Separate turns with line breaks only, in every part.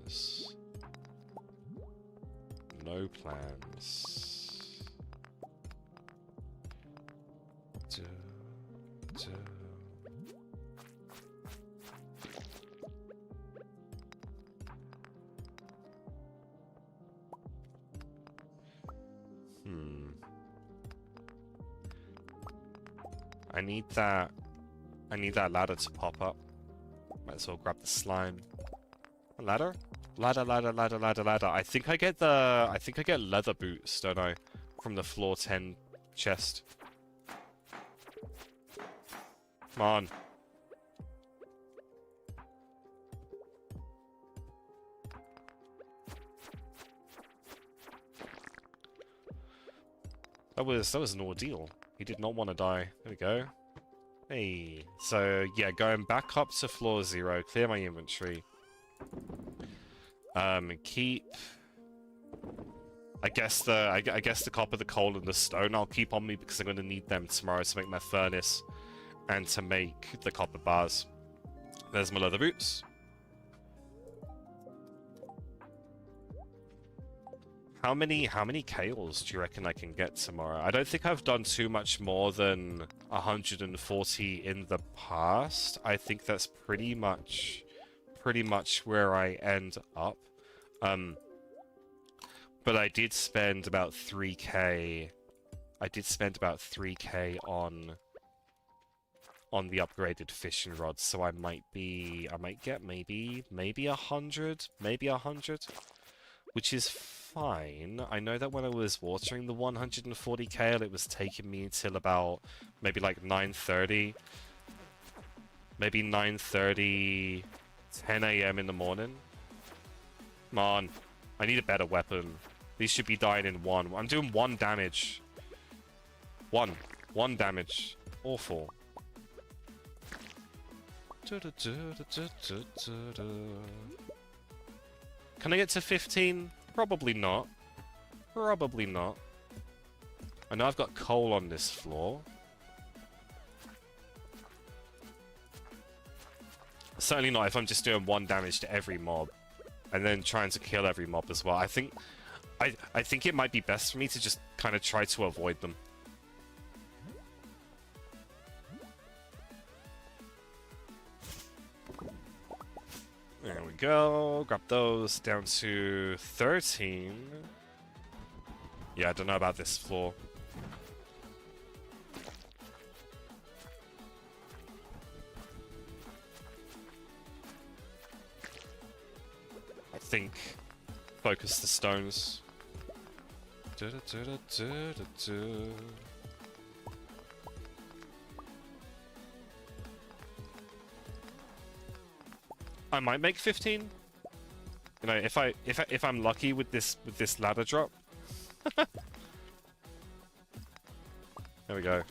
plans. No plans. I need that ladder to pop up. Might as well grab the slime. A ladder? Ladder. I think I get leather boots, don't I? From the floor 10 chest. Come on. That was an ordeal. He did not want to die. There we go. Hey. So, yeah, going back up to floor 0, clear my inventory. Keep... I guess the copper, the coal, and the stone I'll keep on me because I'm going to need them tomorrow to make my furnace and to make the copper bars. There's my leather boots. How many kales do you reckon I can get tomorrow? I don't think I've done too much more than 140 in the past. I think that's pretty much where I end up. But I did spend about 3k. I did spend about 3k on the upgraded fishing rods, so I might get maybe 100, which is fine. I know that when I was watering the 140 kale, it was taking me until about maybe like 9:30, maybe 9:30, 10 a.m. in the morning. Come on, I need a better weapon. These should be dying in one. I'm doing 1 damage. One damage. Awful. Can I get to 15? Probably not. Probably not. I know I've got coal on this floor. Certainly not if I'm just doing 1 damage to every mob. And then trying to kill every mob as well. I think it might be best for me to just kind of try to avoid them. There we go. Grab those down to 13. Yeah, I don't know about this floor. I think focus the stones. I might make 15. You know, if I'm lucky with this ladder drop. There we go.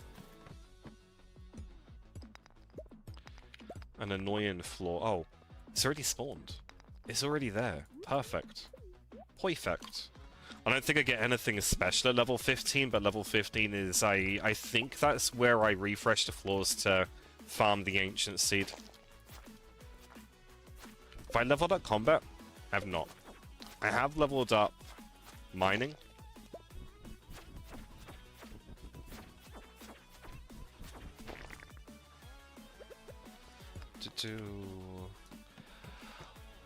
An annoying floor. Oh, it's already spawned. It's already there. Perfect. Perfect. I don't think I get anything special at level 15, but level 15 is, I think that's where I refresh the floors to farm the ancient seed. Have I leveled up combat? I have not. I have leveled up mining.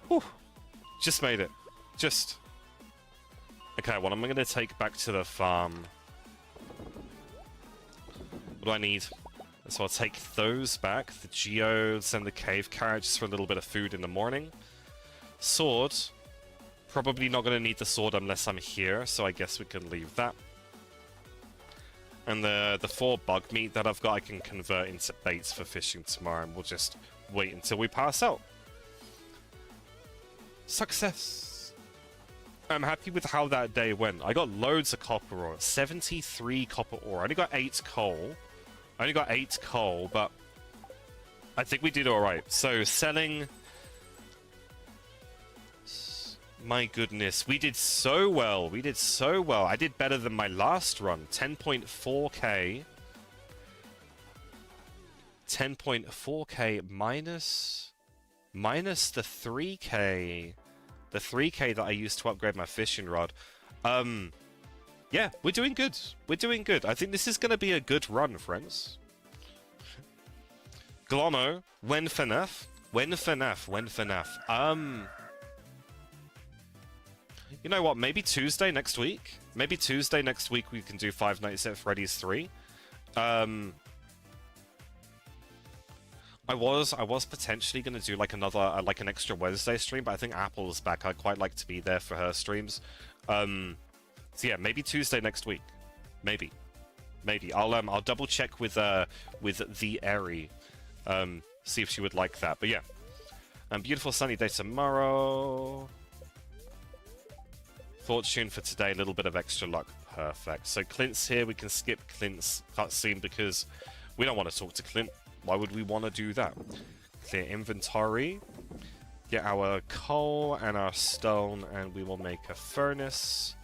Whew. Just made it. Just. Okay, what am I going to take back to the farm? What do I need? So I'll take those back. The geodes and the cave carrot just for a little bit of food in the morning. Sword. Probably not going to need the sword unless I'm here, so I guess we can leave that. And the 4 bug meat that I've got I can convert into baits for fishing tomorrow, and we'll just wait until we pass out. Success! I'm happy with how that day went. I got loads of copper ore. 73 copper ore. I only got 8 coal. But I think we did alright. So, selling... My goodness, we did so well. We did so well. I did better than my last run. 10.4k. 10.4k minus the 3k. The 3k that I used to upgrade my fishing rod. Yeah, we're doing good. We're doing good. I think this is going to be a good run, friends. Glomo, when FNAF? When FNAF? When FNAF? You know what? Maybe Tuesday next week? Maybe Tuesday next week we can do Five Nights at Freddy's 3. I was potentially going to do like another, like an extra Wednesday stream, but I think Apple's back. I'd quite like to be there for her streams. So yeah, maybe Tuesday next week. Maybe. I'll double check with the Airy. See if she would like that. But yeah. Beautiful sunny day tomorrow. Fortune for today, a little bit of extra luck. Perfect. So Clint's here. We can skip Clint's cutscene because we don't want to talk to Clint. Why would we want to do that? Clear inventory. Get our coal and our stone, and we will make a furnace.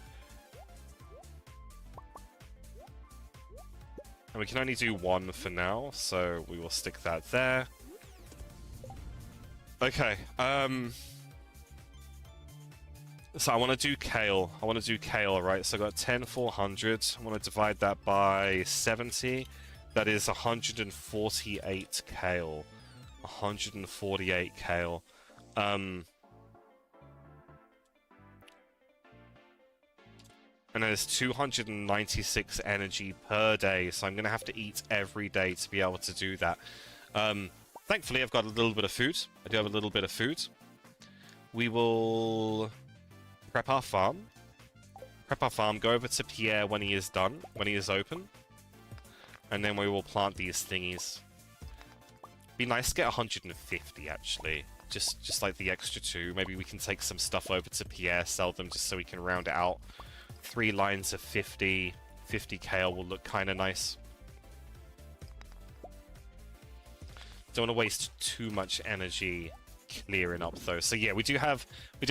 And we can only do one for now, so we will stick that there. Okay, so I want to do kale. Right? So I got 10, 400. I want to divide that by 70. That is 148 kale. 148 kale. And there's 296 energy per day, so I'm going to have to eat every day to be able to do that. Thankfully, I've got a little bit of food. I do have a little bit of food. We will prep our farm. Go over to Pierre when he is done, when he is open. And then we will plant these thingies. Be nice to get 150, actually. Just like the extra 2. Maybe we can take some stuff over to Pierre, sell them just so we can round it out. 3 lines of 50. 50 kale will look kind of nice. Don't want to waste too much energy clearing up, though. So yeah, we do have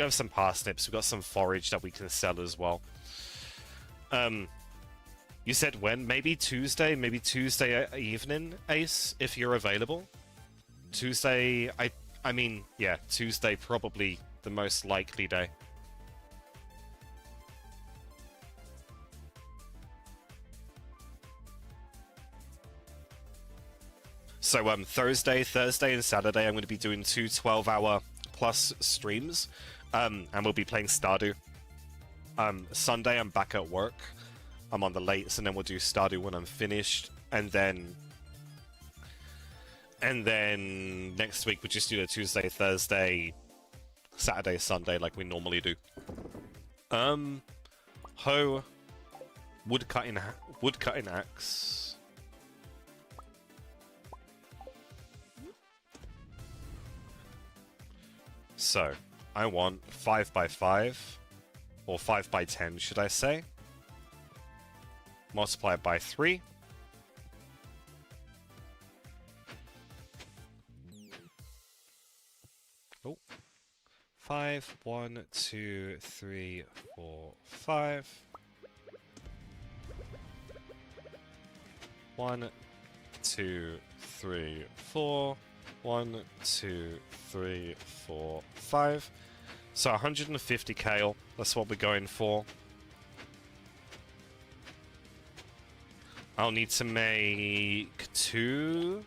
some parsnips. We've got some forage that we can sell as well. You said when? Maybe Tuesday evening, Ace, if you're available. Tuesday, I mean, yeah, Tuesday probably the most likely day. So Thursday and Saturday, I'm going to be doing 2 12-hour plus streams, and we'll be playing Stardew. Sunday, I'm back at work. I'm on the lates, and then we'll do Stardew when I'm finished, and then next week we'll just do the Tuesday, Thursday, Saturday, Sunday like we normally do. Woodcutting axe. So, I want 5x5, or 5x10, should I say? Multiply it by 3. Oh. 5, 1, 2, 3, 4, 5. 1, 2, 3, 4. 1, 2, 3, 4, 5. So 150 kale. That's what we're going for. I'll need to make 2.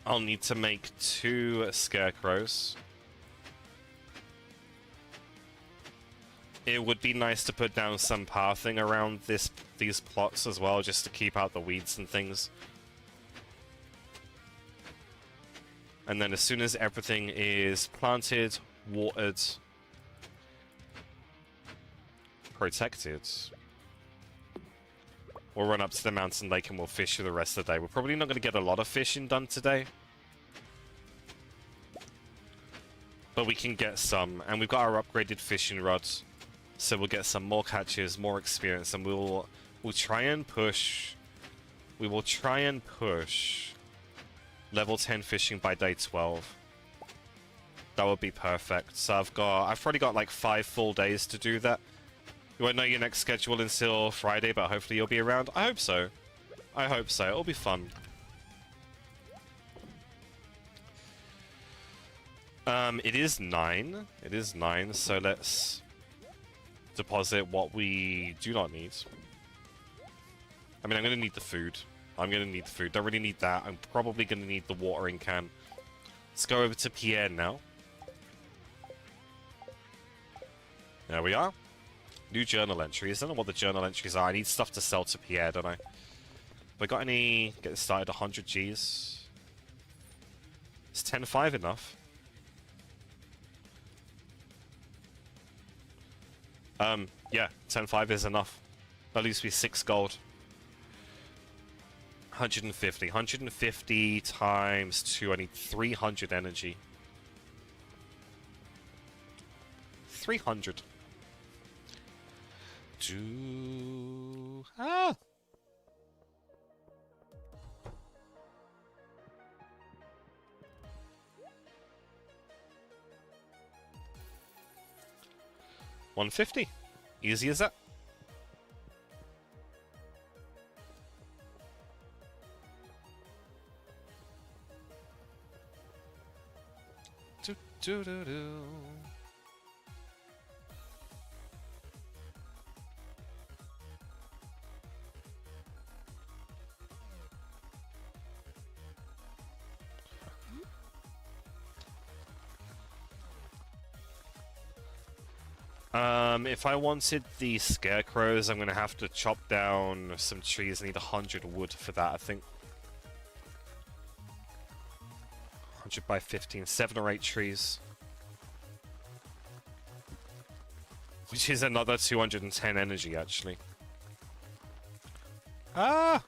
I'll need to make 2 scarecrows. It would be nice to put down some pathing around these plots as well, just to keep out the weeds and things. And then as soon as everything is planted, watered, protected, we'll run up to the mountain lake and we'll fish for the rest of the day. We're probably not going to get a lot of fishing done today, but we can get some. And we've got our upgraded fishing rods, so we'll get some more catches, more experience, and we'll try and push. We will try and push level 10 fishing by day 12. That would be perfect. So I've probably got like 5 full days to do that. You won't know your next schedule until Friday, but hopefully you'll be around. I hope so. I hope so. It'll be fun. It is 9. It is 9, so let's deposit what we do not need. I mean, I'm going to need the food. I'm going to need the food. Don't really need that. I'm probably going to need the watering can. Let's go over to Pierre now. There we are. New journal entries. I don't know what the journal entries are. I need stuff to sell to Pierre, don't I? Have I got any... Get started 100 Gs. Is 10.5 enough? Yeah, 10.5 is enough. At least be 6 gold. 150. 150 times 2. I need 300 energy. 300. Ah! $150. Easy as that. Do, do, do, do. If I wanted the scarecrows, I'm gonna have to chop down some trees. I need 100 wood for that, I think. 100 by 15, 7 or 8 trees. Which is another 210 energy, actually. Ah!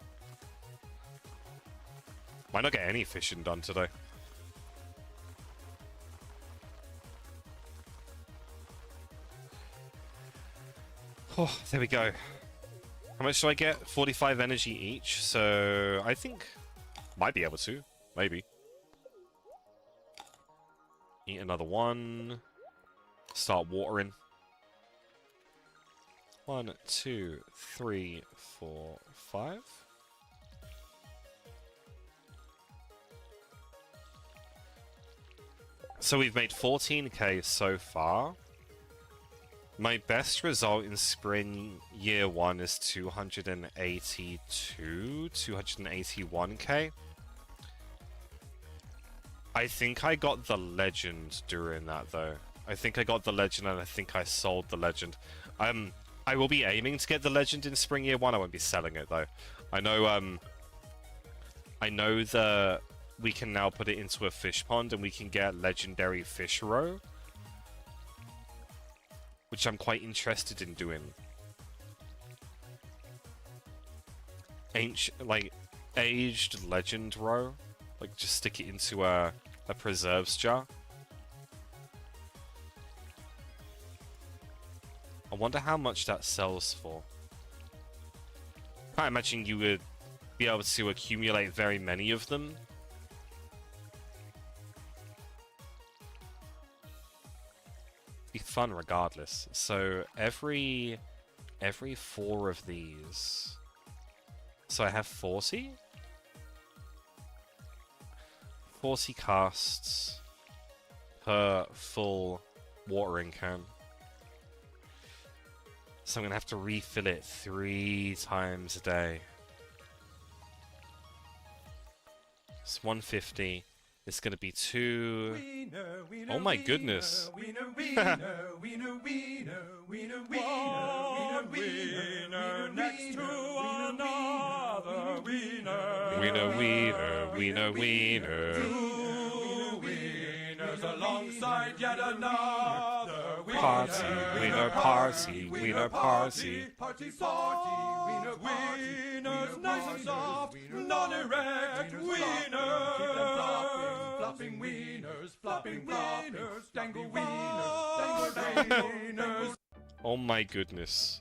Might not get any fishing done today. Oh, there we go. How much do I get? 45 energy each, so I think might be able to. Maybe. Eat another one. Start watering. 1, 2, 3, 4, 5. So we've made 14k so far. My best result in spring year 1 is 281k. I think I got the legend during that though. I think I got the legend and I think I sold the legend. I will be aiming to get the legend in spring year 1. I won't be selling it though. I know that we can now put it into a fish pond and we can get legendary fish roe, which I'm quite interested in doing. Aged legend roe. Like, just stick it into a preserves jar. I wonder how much that sells for. I imagine you would be able to accumulate very many of them. Be fun regardless. So every 4 of these. So I have 40? 40 casts per full watering can. So I'm gonna have to refill it 3 times a day. It's 150. It's gonna be 2. Oh my goodness. Wiener. Alongside yet another party, wiener party. Party, wieners nice and soft, non-erect wieners. Flopping wieners, dangle wieners. Oh my goodness.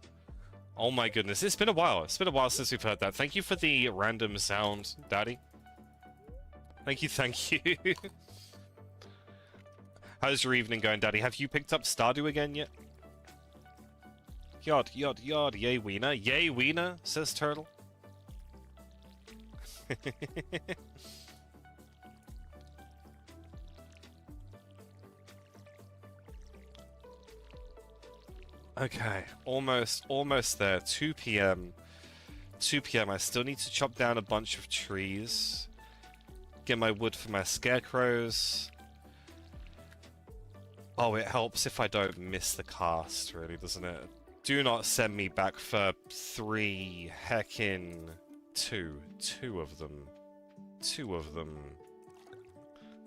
Oh my goodness. It's been a while. It's been a while since we've heard that. Thank you for the random sound, Daddy. Thank you. How's your evening going, Daddy? Have you picked up Stardew again yet? Yod, yay wiener. Yay wiener, says Turtle. Okay, almost there. 2 p.m. 2 p.m. I still need to chop down a bunch of trees. Get my wood for my scarecrows. Oh, it helps if I don't miss the cast, really, doesn't it? Do not send me back for 3 heckin' 2. 2 of them. 2 of them.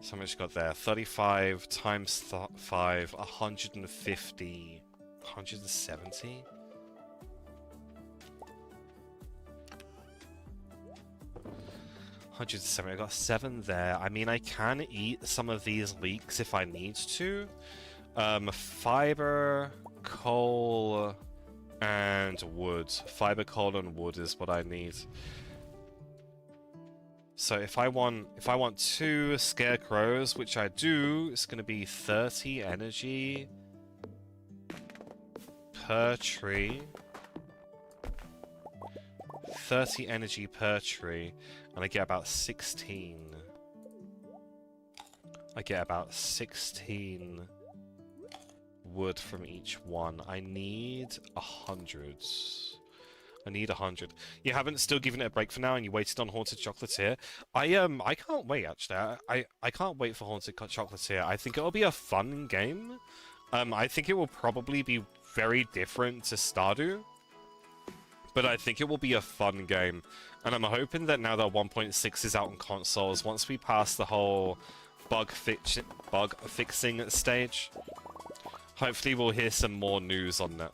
So much got there. 35 times 5, 150. 170? I got 7 there. I mean, I can eat some of these leeks if I need to. Fiber, coal, and wood. Fiber, coal, and wood is what I need. So if I want 2 scarecrows, which I do, it's going to be 30 energy per tree. 30 energy per tree, and I get about 16. I get about 16 wood from each one. I need 100. I need 100. You haven't still given it a break for now, and you waited on Haunted Chocolatier. I can't wait, actually. I can't wait for Haunted Chocolatier. I think it'll be a fun game. I think it will probably be very different to Stardew, but I think it will be a fun game. And I'm hoping that now that 1.6 is out on consoles, once we pass the whole bug fixing stage, hopefully we'll hear some more news on that.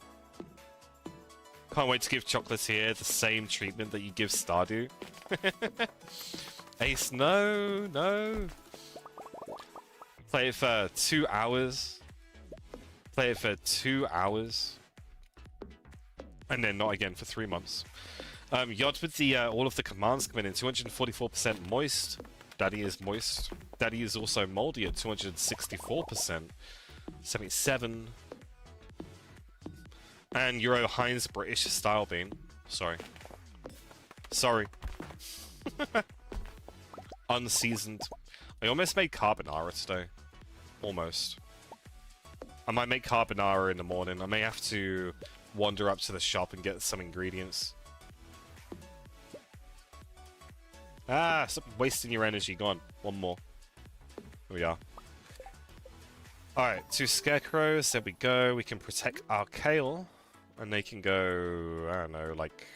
Can't wait to give Chocolatier the same treatment that you give Stardew. Ace, no, no. Play it for 2 hours. Play it for 2 hours. And then not again for 3 months. Yod with the all of the commands coming in. 244% moist. Daddy is moist. Daddy is also moldy at 264%. 77. And Euro Heinz British style bean. Sorry. Sorry. Unseasoned. I almost made carbonara today. Almost. I might make carbonara in the morning. I may have to wander up to the shop and get some ingredients. Ah, stop wasting your energy. Go on. One more. Here we are. Alright, 2 scarecrows. There we go. We can protect our kale. And they can go, I don't know, like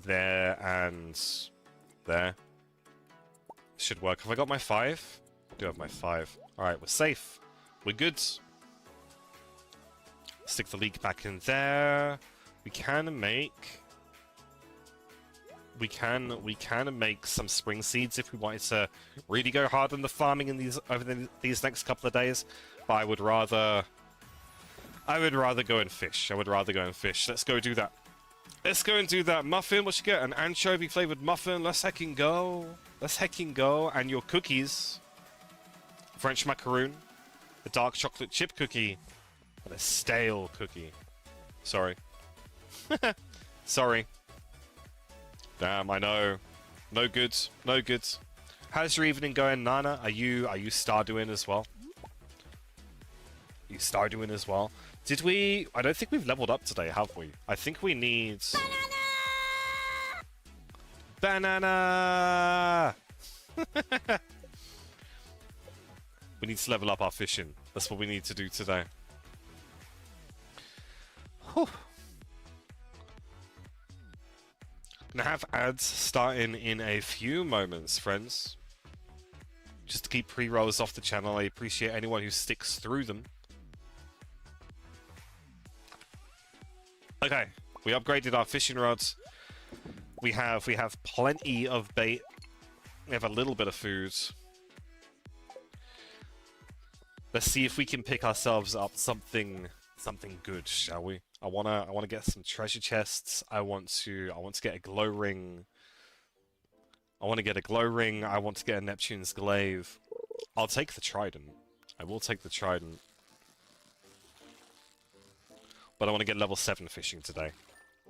there and there. Should work. Have I got my 5? I do have my 5. Alright, we're safe. We're good. Stick the leek back in there. We can make some spring seeds if we wanted to really go hard on the farming in these next couple of days. But I would rather go and fish. Let's go do that. Let's go and do that. Muffin, what you get? An anchovy flavored muffin. Let's heckin' go. Let's heckin' go. And your cookies. French macaroon. A dark chocolate chip cookie. And a stale cookie. Sorry. Sorry. Damn, I know. No good. No good. How's your evening going, Nana? Are you Stardewing as well? You Stardewing as well? Did we... I don't think we've leveled up today, have we? I think we need... Banana! Banana! We need to level up our fishing. That's what we need to do today. Whew. Gonna have ads starting in a few moments, friends. Just to keep pre-rolls off the channel. I appreciate anyone who sticks through them. Okay, we upgraded our fishing rods. We have plenty of bait. We have a little bit of food. Let's see if we can pick ourselves up something good, shall we? I wanna get some treasure chests. I want to get a glow ring. I want to get a glow ring. I want to get a Neptune's glaive. I'll take the trident. I will take the trident. But I want to get level 7 fishing today.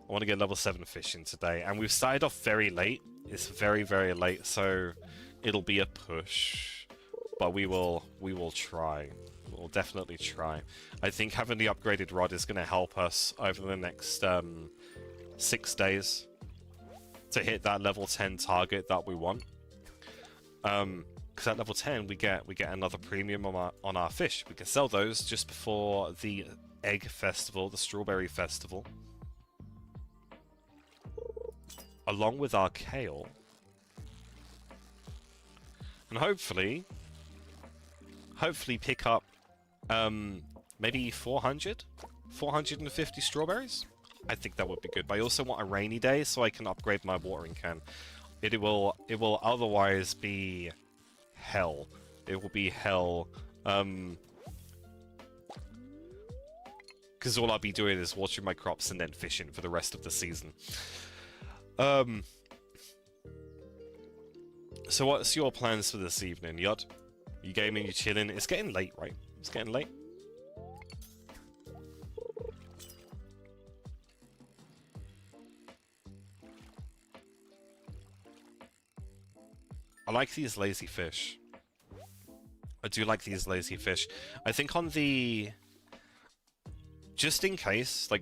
And we've started off very late. It's very, very late, so it'll be a push. But we will try. We'll We'll definitely try. I think having the upgraded rod is going to help us over the next 6 days to hit that level 10 target that we want. Because at level 10 we get another premium on our fish. We can sell those just before the egg festival, the strawberry festival, along with our kale, and hopefully pick up maybe 450 strawberries. I think that would be good. But I also want a rainy day so I can upgrade my watering can. It will otherwise be hell. It will be hell. Because all I'll be doing is watering my crops and then fishing for the rest of the season. So what's your plans for this evening, Yod? You gaming, you chilling? It's getting late, right? It's getting late. I like these lazy fish. I do like these lazy fish. I think on the... just in case I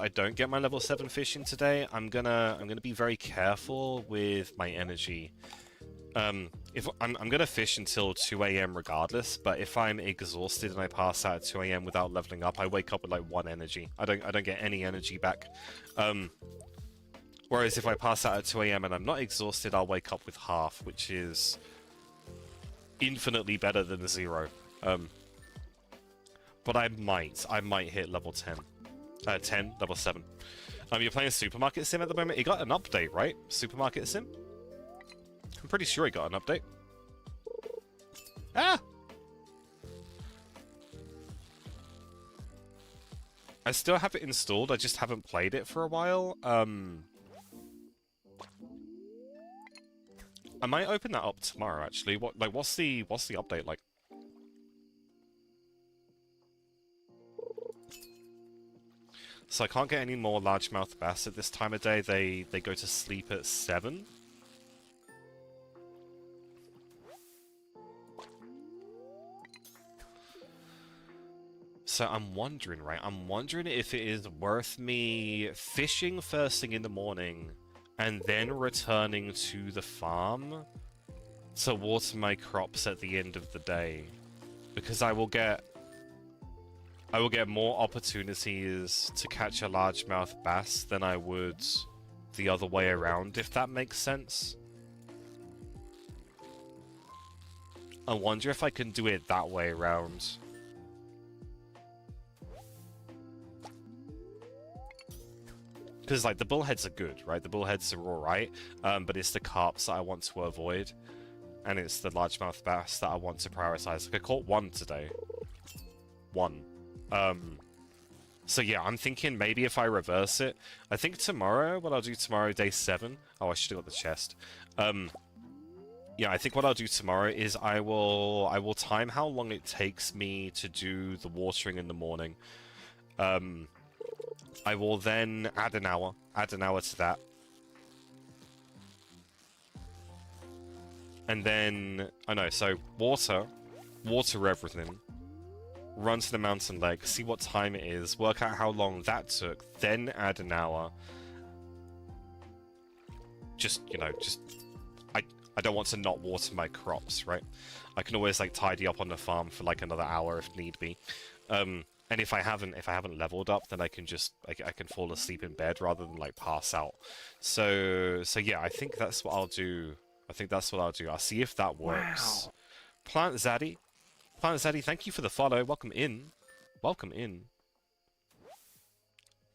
don't get my level 7 fishing today, I'm gonna be very careful with my energy. If I'm gonna fish until 2 AM regardless, but if I'm exhausted and I pass out at 2 AM without leveling up, I wake up with like 1 energy. I don't get any energy back. Whereas if I pass out at 2 AM and I'm not exhausted, I'll wake up with half, which is infinitely better than 0. But I might hit level 10. Level 7. You're playing Supermarket Sim at the moment? It got an update, right? Supermarket Sim? I'm pretty sure it got an update. Ah! I still have it installed, I just haven't played it for a while. I might open that up tomorrow, actually. What's the update like? So I can't get any more largemouth bass at this time of day. They go to sleep at 7. So I'm wondering, right? I'm wondering if it is worth me fishing first thing in the morning and then returning to the farm to water my crops at the end of the day. Because I will get more opportunities to catch a largemouth bass than I would the other way around, if that makes sense. I wonder if I can do it that way around. Because, like, the bullheads are good, right? The bullheads are alright, but it's the carps that I want to avoid. And it's the largemouth bass that I want to prioritize. Like, I caught 1 today. 1. So yeah, I'm thinking maybe if I reverse it, I think tomorrow, what I'll do tomorrow, day 7. Oh, I should have got the chest. Yeah, I think what I'll do tomorrow is I will time how long it takes me to do the watering in the morning. I will then add an hour to that. And then, I know, so water everything. Run to the mountain lake, see what time it is, work out how long that took, then add an hour. Just, you know, I don't want to not water my crops, right? I can always, like, tidy up on the farm for, like, another hour if need be. And if I haven't leveled up, then I can just, I can fall asleep in bed rather than, like, pass out. So yeah, I think that's what I'll do. I'll see if that works. Wow. Plant Zaddy, thank you for the follow. Welcome in. Welcome in.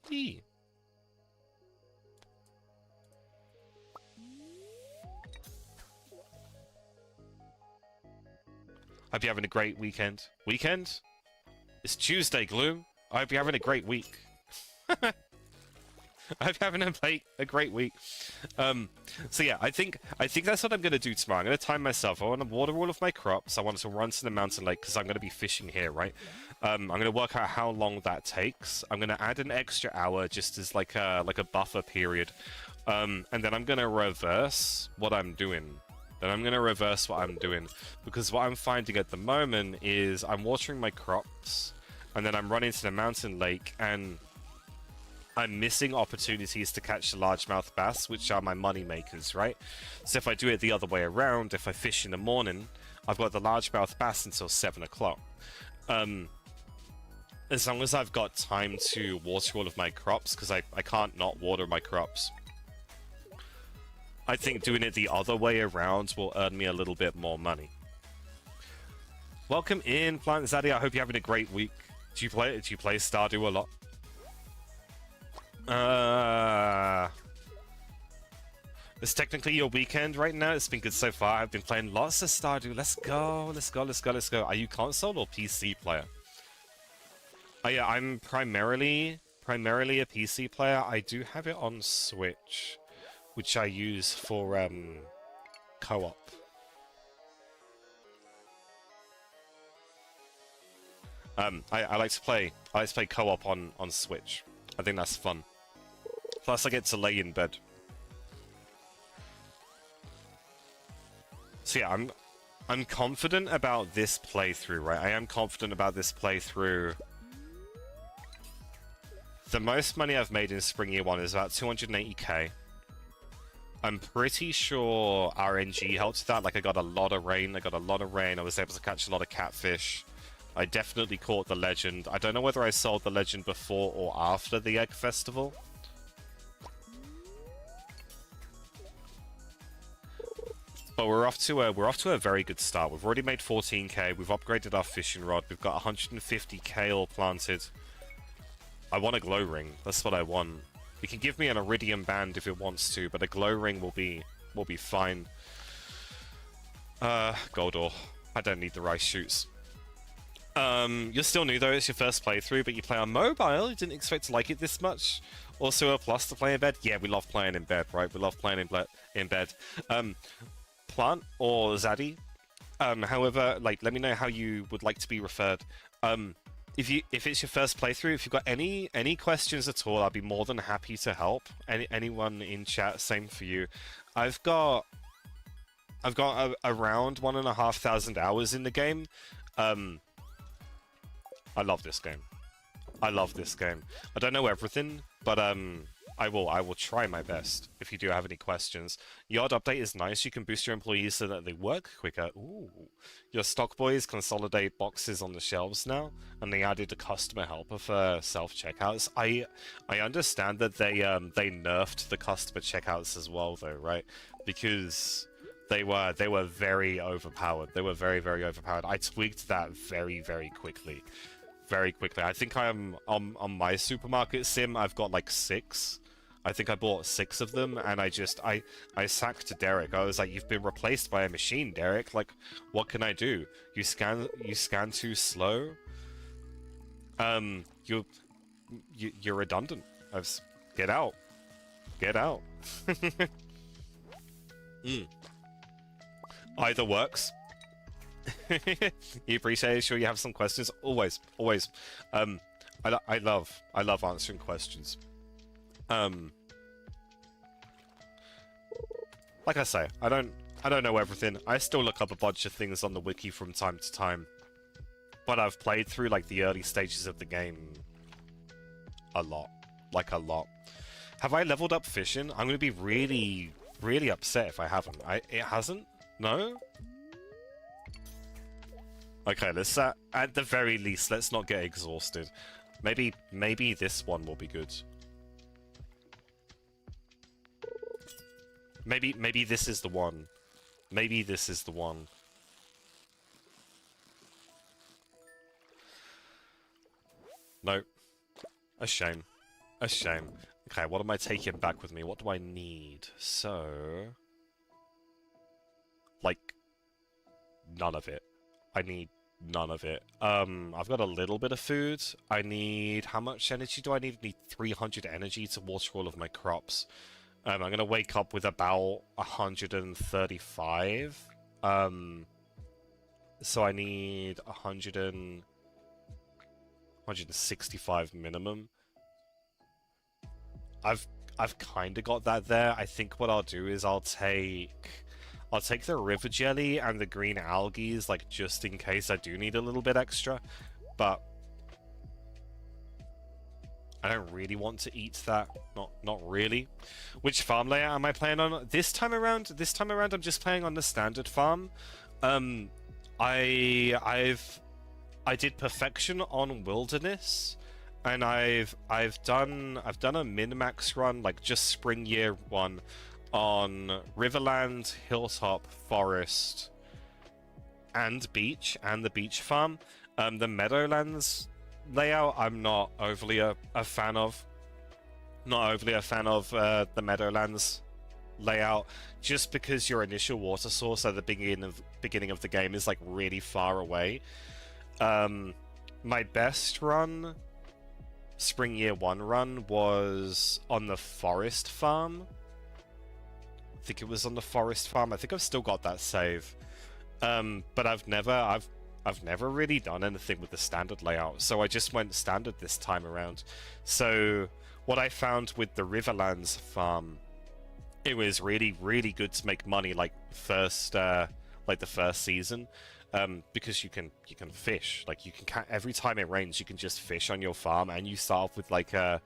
Yee. Hope you're having a great weekend. Weekend? It's Tuesday, Gloom. I hope you're having a great week. I hope you're having a great week. So yeah, I think that's what I'm going to do tomorrow. I'm going to time myself. I want to water all of my crops. I want to run to the mountain lake because I'm going to be fishing here, right? I'm going to work out how long that takes. I'm going to add an extra hour just as like a buffer period. And then I'm going to reverse what I'm doing. then I'm going to reverse what I'm doing. Because what I'm finding at the moment is I'm watering my crops, and then I'm running to the mountain lake, and I'm missing opportunities to catch the largemouth bass, which are my money makers, right? So if I do it the other way around, if I fish in the morning, I've got the largemouth bass until 7 o'clock. As long as I've got time to water all of my crops, because I can't not water my crops, I think doing it the other way around will earn me a little bit more money. Welcome in, Plant Zaddy. I hope you're having a great week. Do you play Stardew a lot? It's technically your weekend right now. It's been good so far. I've been playing lots of Stardew. Let's go, let's go, let's go, let's go. Are you console or PC player? Oh yeah, I'm primarily a PC player. I do have it on Switch, which I use for co-op. I like to play co-op on Switch. I think that's fun. Plus I get to lay in bed. So yeah, I'm confident about this playthrough, right? I am confident about this playthrough. The most money I've made in Spring Year 1 is about 280k. I'm pretty sure RNG helped with that. Like, I got a lot of rain. I was able to catch a lot of catfish. I definitely caught the legend. I don't know whether I sold the legend before or after the Egg Festival. But we're off to a very good start. We've already made 14k. We've upgraded our fishing rod. We've got 150k all planted. I want a glow ring. That's what I want. It can give me an iridium band if it wants to, but a glow ring will be fine. Gold ore. I don't need the rice shoots. You're still new though, it's your first playthrough, but you play on mobile. You didn't expect to like it this much. Also a plus to play in bed. Yeah, we love playing in bed, right? We love playing in bed. Plant or Zaddy. However, like, let me know how you would like to be referred. If it's your first playthrough, if you've got any questions at all, I'll be more than happy to help. Anyone in chat, same for you. I've got around 1,500 hours in the game. I love this game. I don't know everything, but I will try my best. If you do have any questions, Yard update is nice. You can boost your employees so that they work quicker. Ooh, your stock boys consolidate boxes on the shelves now, and they added a customer helper for self checkouts. I understand that they nerfed the customer checkouts as well, though, right? Because they were very overpowered. They were very, very overpowered. I tweaked that very, very quickly. I think I'm on my supermarket sim. I've got like 6. I think I bought 6 of them, and I sacked Derek. I was like, "You've been replaced by a machine, Derek. Like, what can I do? You scan too slow. You're redundant. Get out. Either works." You appreciate it? Sure, you have some questions. Always. I love answering questions. Like I say, I don't know everything. I still look up a bunch of things on the wiki from time to time, but I've played through like the early stages of the game a lot. Have I leveled up fishing? I'm gonna be really, really upset if I haven't. It hasn't? No? Okay, let's at the very least, let's not get exhausted. Maybe this one will be good. Maybe this is the one. No. A shame. Okay, what am I taking back with me? What do I need? So... like... none of it. I need none of it. I've got a little bit of food. I need... how much energy do I need? I need 300 energy to water all of my crops. I'm gonna wake up with about 135. So I need 165 minimum. I've kind of got that there. I think what I'll do is I'll I'll take the river jelly and the green algae, like, just in case I do need a little bit extra. But I don't really want to eat that. Not really. Which farm layout am I playing on? This time around, I'm just playing on the standard farm. I did perfection on wilderness, and I've done a min-max run, like just spring year one, on Riverland, Hilltop, Forest, and Beach, and the Beach farm. The Meadowlands layout I'm not overly a fan of. Not overly a fan of the Meadowlands layout, just because your initial water source at the beginning of the game is like really far away. My best run, spring year one run, was on the forest farm. I think it was on the forest farm. I think I've still got that save. But I've never really done anything with the standard layout, so I just went standard this time around. So what I found with the Riverlands farm, it was really, really good to make money like the first season, because you can fish. Like, you can every time it rains, you can just fish on your farm, and you start off with like a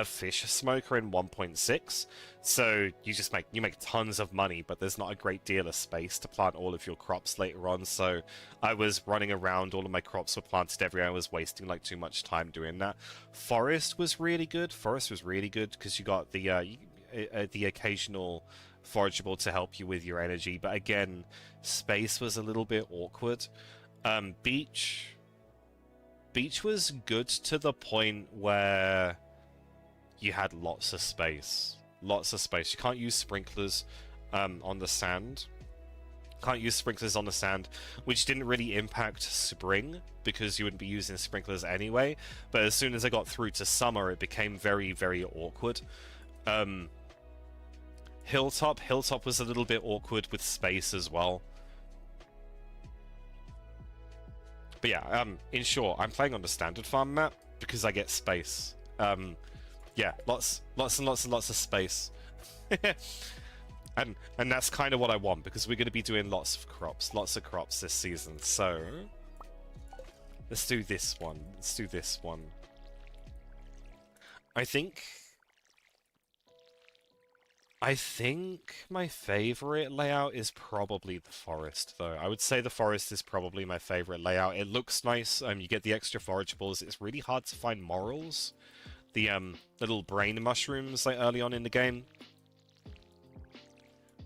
fish smoker in 1.6, so you make tons of money, but there's not a great deal of space to plant all of your crops later on. So I was running around, all of my crops were planted everywhere. I was wasting like too much time doing that. Forest was really good because you got the occasional forageable to help you with your energy, but again, space was a little bit awkward. Beach was good to the point where you had lots of space. You can't use sprinklers on the sand. Which didn't really impact spring, because you wouldn't be using sprinklers anyway. But as soon as I got through to summer, it became very, very awkward. Hilltop was a little bit awkward with space as well. But yeah, in short, I'm playing on the standard farm map because I get space. Yeah, lots and lots of space. and that's kind of what I want, because we're going to be doing lots of crops this season. So let's do this one. I think my favorite layout is probably the forest, though. I would say the forest is probably my favorite layout. It looks nice. You get the extra forageables. It's really hard to find morels, the little brain mushrooms, like early on in the game.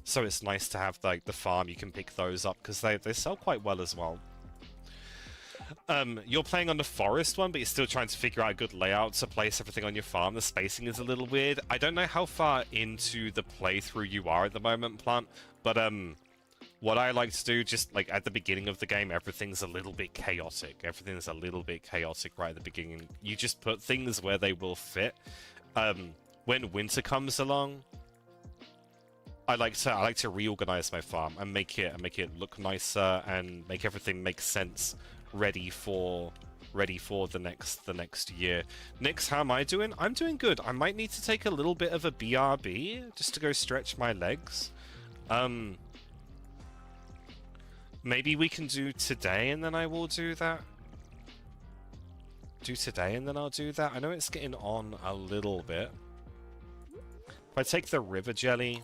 So it's nice to have like the farm. You can pick those up because they sell quite well as well. You're playing on the forest one, but you're still trying to figure out a good layout to place everything on your farm. The spacing is a little weird. I don't know how far into the playthrough you are at the moment, Plant, but what I like to do, just like at the beginning of the game, everything's a little bit chaotic. Everything's a little bit chaotic right at the beginning. You just put things where they will fit. When winter comes along, I like to reorganize my farm and make it look nicer and make everything make sense, ready for the next year. Nix, how am I doing? I'm doing good. I might need to take a little bit of a BRB just to go stretch my legs. Maybe we can do today and then I will do that. I'll do that. I know it's getting on a little bit. If I take the river jelly,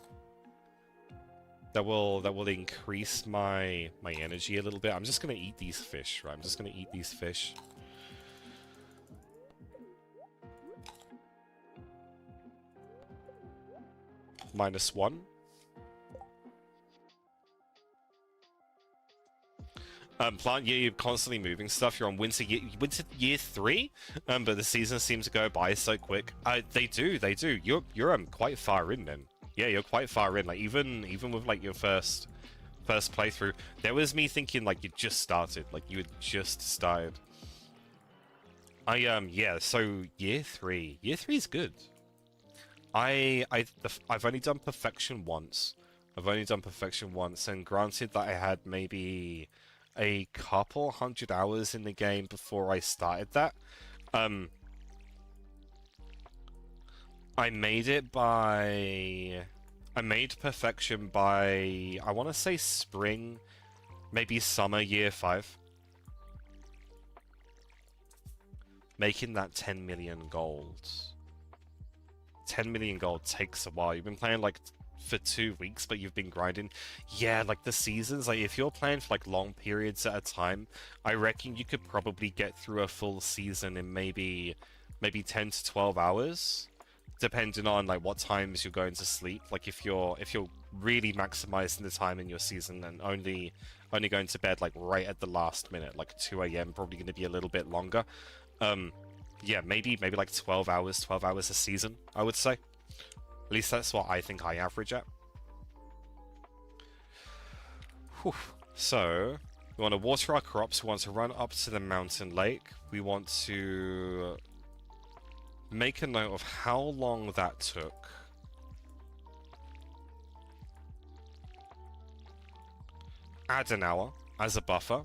that will increase my energy a little bit. I'm just gonna eat these fish, right? I'm just gonna eat these fish. -1. Plant, yeah, you're constantly moving stuff. You're on winter year 3, but the seasons seem to go by so quick. They do. You're quite far in then. Yeah, you're quite far in. Like even with like your first playthrough, there was me thinking like you just started. Like you had just started. Yeah. So year 3 is good. I've only done perfection once. And granted that I had maybe a couple hundred hours in the game before I started that. I made it by I made perfection by, I want to say spring, maybe summer year 5. Making that 10 million gold. 10 million gold takes a while. You've been playing like for 2 weeks, but you've been grinding. Yeah, like the seasons, like if you're playing for like long periods at a time, I reckon you could probably get through a full season in maybe 10 to 12 hours. Depending on like what times you're going to sleep. Like if you're really maximizing the time in your season and only going to bed like right at the last minute, like 2 a.m. probably going to be a little bit longer. Yeah, maybe like 12 hours a season, I would say. At least that's what I think I average at. Whew. So, we want to water our crops, we want to run up to the mountain lake, we want to make a note of how long that took. Add an hour as a buffer.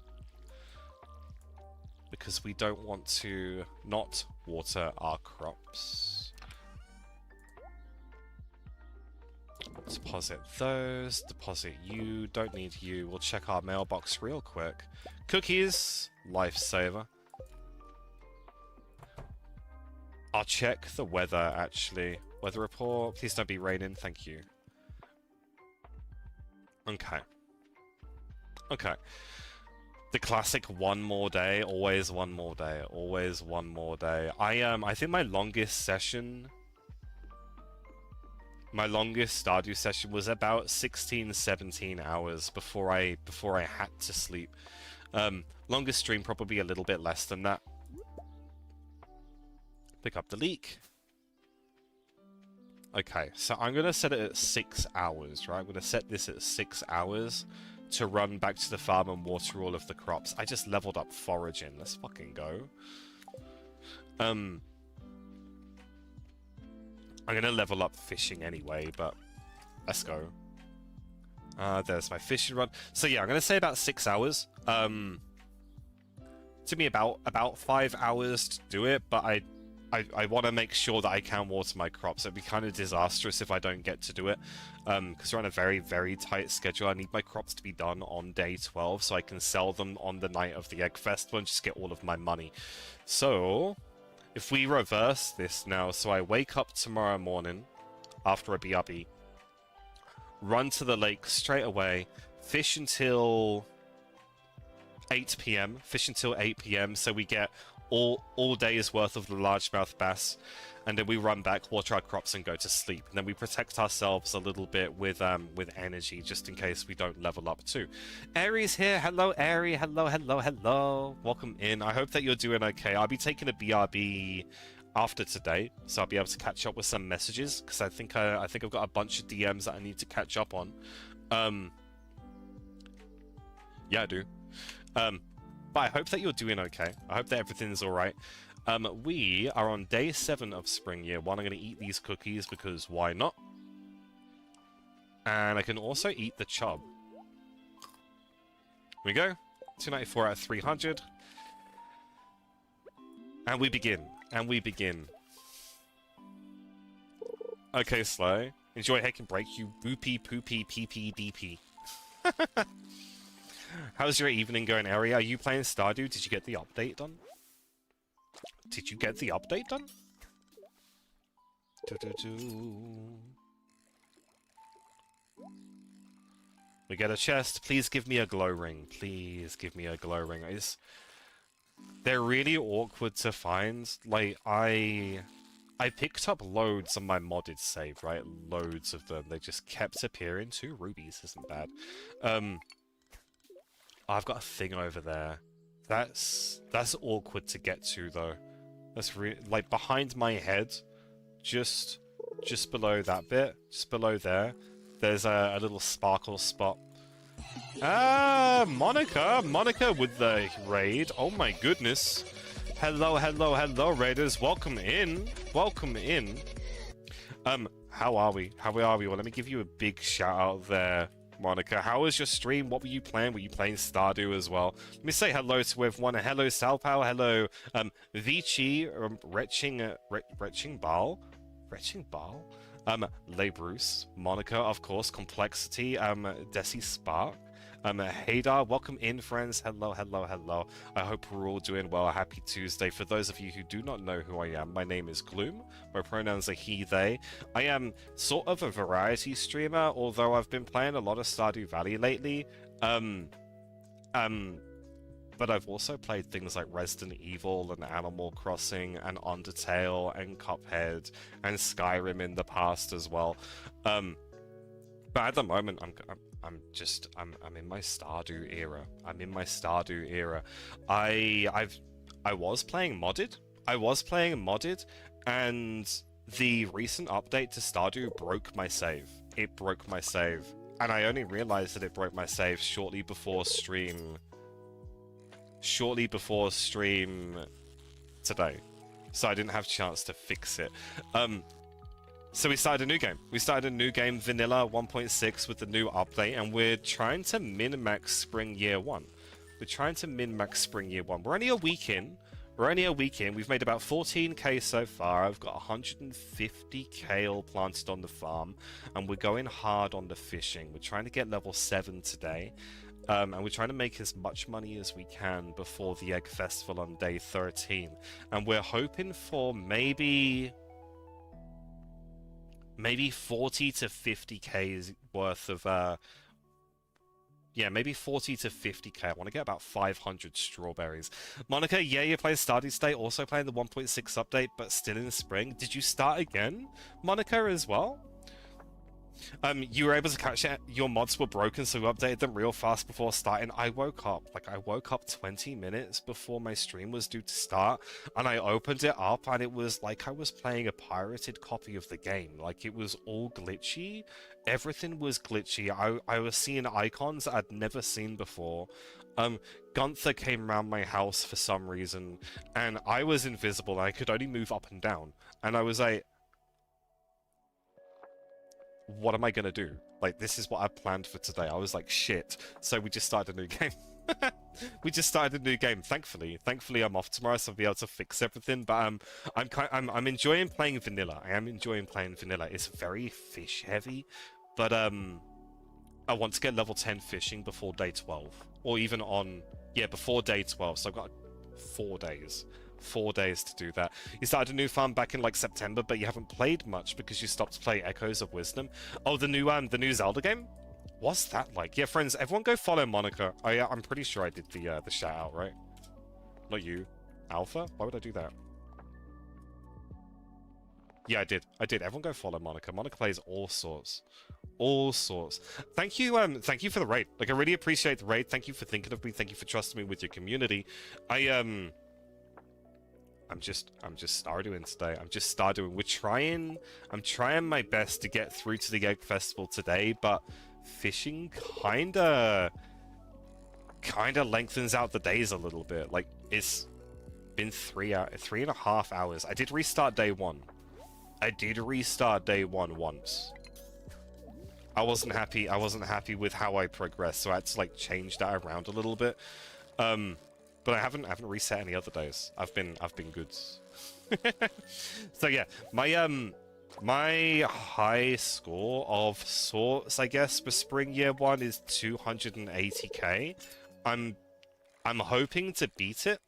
Because we don't want to not water our crops. Deposit those, deposit you, don't need you. We'll check our mailbox real quick. Cookies, lifesaver. I'll check the weather, actually. Weather report, please don't be raining, thank you. Okay. Okay. The classic one more day, always one more day, always one more day. I think my longest session, my longest Stardew session was about 16, 17 hours before I had to sleep. Longest stream probably a little bit less than that. Pick up the leek. Okay, so I'm gonna set it at 6 hours, right? I'm gonna set this at 6 hours to run back to the farm and water all of the crops. I just leveled up foraging. Let's fucking go. I'm gonna level up fishing anyway, but let's go. There's my fishing rod. So yeah, I'm gonna say about 6 hours. Took me about 5 hours to do it, but I want to make sure that I can water my crops. It'd be kind of disastrous if I don't get to do it, because we're on a very, very tight schedule. I need my crops to be done on day 12 so I can sell them on the night of the Egg Festival and just get all of my money. So, if we reverse this now, so I wake up tomorrow morning after a BRB, run to the lake straight away, fish until 8 p.m. Fish until 8 p.m. so we get all day's worth of the largemouth bass, and then we run back, water our crops, and go to sleep. And then we protect ourselves a little bit with energy, just in case we don't level up too. Aries here, hello Airy, hello, welcome in. I hope that you're doing okay. I'll be taking a BRB after today, so I'll be able to catch up with some messages, because I think I've got a bunch of DMs that I need to catch up on. Yeah, I do. But I hope that you're doing okay. I hope that everything's alright. We are on day 7 of Spring Year 1. I'm going to eat these cookies because why not? And I can also eat the chub. Here we go. 294 out of 300. And we begin. And we begin. Okay, Slow. Enjoy Heck and Break, you boopy poopy PP DP. How's your evening going, Ari? Are you playing Stardew? Did you get the update done? Did you get the update done? We get a chest. Please give me a glow ring. Please give me a glow ring. They're really awkward to find. Like, I picked up loads on my modded save, right? Loads of them. They just kept appearing. 2 rubies isn't bad. I've got a thing over there. That's awkward to get to though. That's like behind my head, just below that bit, just below there. There's a little sparkle spot. Ah, Monica with the raid. Oh my goodness. Hello, raiders. Welcome in. Welcome in. How are we? Well, let me give you a big shout out there, Monica. How was your stream? What were you playing? Were you playing Stardew as well? Let me say hello to everyone. Hello, Salpow. Hello, Vici, Retching Bal. Le Bruce, Monica, of course, Complexity, Desi Spark, Haydar, welcome in, friends. Hello, hello, hello. I hope we're all doing well. Happy Tuesday. For those of you who do not know who I am, my name is Gloom. My pronouns are he, they. I am sort of a variety streamer, although I've been playing a lot of Stardew Valley lately. But I've also played things like Resident Evil and Animal Crossing and Undertale and Cuphead and Skyrim in the past as well. But at the moment, I'm in my Stardew era. I'm in my Stardew era. I was playing modded. And the recent update to Stardew broke my save. It broke my save, and I only realized that it broke my save shortly before stream today, so I didn't have a chance to fix it. So we started a new game. Vanilla 1.6 with the new update, and we're trying to min-max Spring Year 1. We're only a week in. We've made about 14k so far. I've got 150 kale planted on the farm, and we're going hard on the fishing. We're trying to get level 7 today. And we're trying to make as much money as we can before the Egg Festival on day 13. And we're hoping for maybe 40 to 50k worth of, maybe 40 to 50k. I want to get about 500 strawberries. Monica, yeah, you're playing Stardew State, also playing the 1.6 update, but still in spring. Did you start again, Monica, as well? You were able to catch it. Your mods were broken, so we updated them real fast before starting. I woke up 20 minutes before my stream was due to start, and I opened it up, and it was like I was playing a pirated copy of the game. Like, it was all glitchy. Everything was glitchy. I was seeing icons I'd never seen before. Gunther came around my house for some reason, and I was invisible, and I could only move up and down. And I was like, what am I gonna do? Like, this is what I planned for today. I was like, shit. So we just started a new game. Thankfully I'm off tomorrow, so I'll be able to fix everything. But I'm enjoying playing vanilla. It's very fish heavy, but I want to get level 10 fishing before day 12, or even before day 12. So I've got 4 days. 4 days to do that. You started a new farm back in like September, but you haven't played much because you stopped playing Echoes of Wisdom. Oh, the new Zelda game? What's that like? Yeah, friends, everyone go follow Monica. Oh yeah, I'm pretty sure I did the shout out, right? Not you. Alpha? Why would I do that? Yeah, I did. Everyone go follow Monica. Monica plays all sorts. Thank you for the raid. Like, I really appreciate the raid. Thank you for thinking of me. Thank you for trusting me with your community. I'm just Stardewing today. I'm trying my best to get through to the Egg Festival today, but fishing kinda lengthens out the days a little bit. Like, it's been 3.5 hours. I did restart day 1. Once. I wasn't happy with how I progressed, so I had to like change that around a little bit. But I haven't reset any other days. I've been good. So yeah, my high score of sorts, I guess, for Spring Year 1 is 280k. I'm hoping to beat it.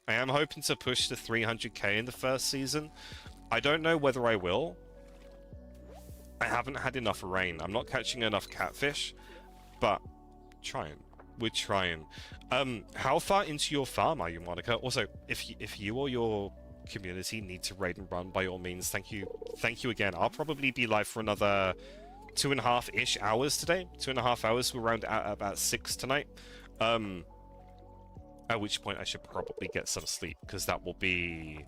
I am hoping to push to 300k in the first season. I don't know whether I will. I haven't had enough rain. I'm not catching enough catfish, but trying. We're trying. How far into your farm are you, Monica? Also, if you or your community need to raid and run, by all means, thank you again. I'll probably be live for another 2.5-ish hours today. 2.5 hours. We're around at about 6 tonight. At which point I should probably get some sleep, because that will be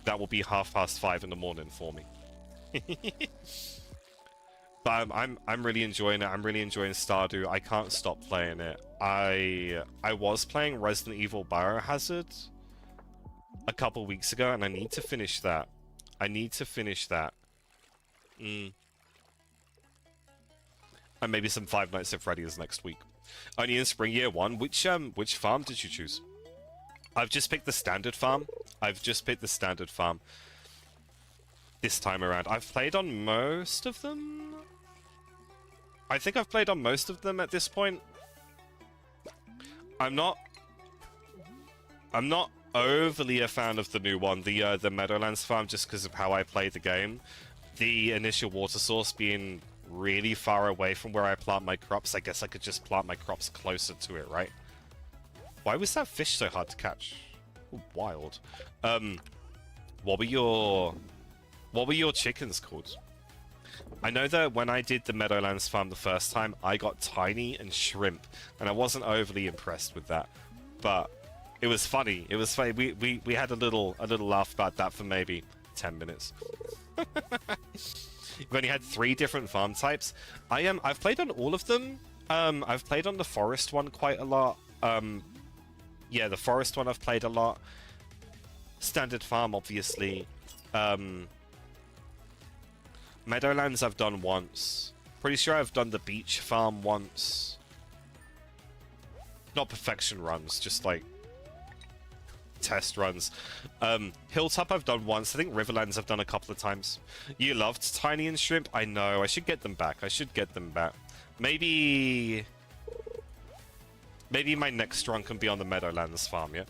5:30 in the morning for me. But I'm really enjoying it. I'm really enjoying Stardew. I can't stop playing it. I was playing Resident Evil Biohazard a couple weeks ago, and I need to finish that. And maybe some Five Nights at Freddy's next week. Only in Spring Year 1. Which farm did you choose? I've just picked the standard farm. this time around. I've played on most of them. I think I've played on most of them at this point. I'm not overly a fan of the new one, the Meadowlands farm, just because of how I play the game. The initial water source being really far away from where I plant my crops, I guess I could just plant my crops closer to it, right? Why was that fish so hard to catch? Ooh, wild. What were your chickens called? I know that when I did the Meadowlands farm the first time, I got tiny and shrimp, and I wasn't overly impressed with that. But it was funny. It was funny. We had a little laugh about that for maybe 10 minutes. We've only had 3 different farm types. I've played on all of them. I've played on the forest one quite a lot. Yeah, the forest one I've played a lot. Standard farm, obviously. Meadowlands I've done once. Pretty sure I've done the beach farm once. Not perfection runs, just like test runs. Hilltop I've done once. I think Riverlands I've done a couple of times. You loved Tiny and Shrimp? I know. I should get them back. I should get them back. Maybe my next run can be on the Meadowlands farm, yeah?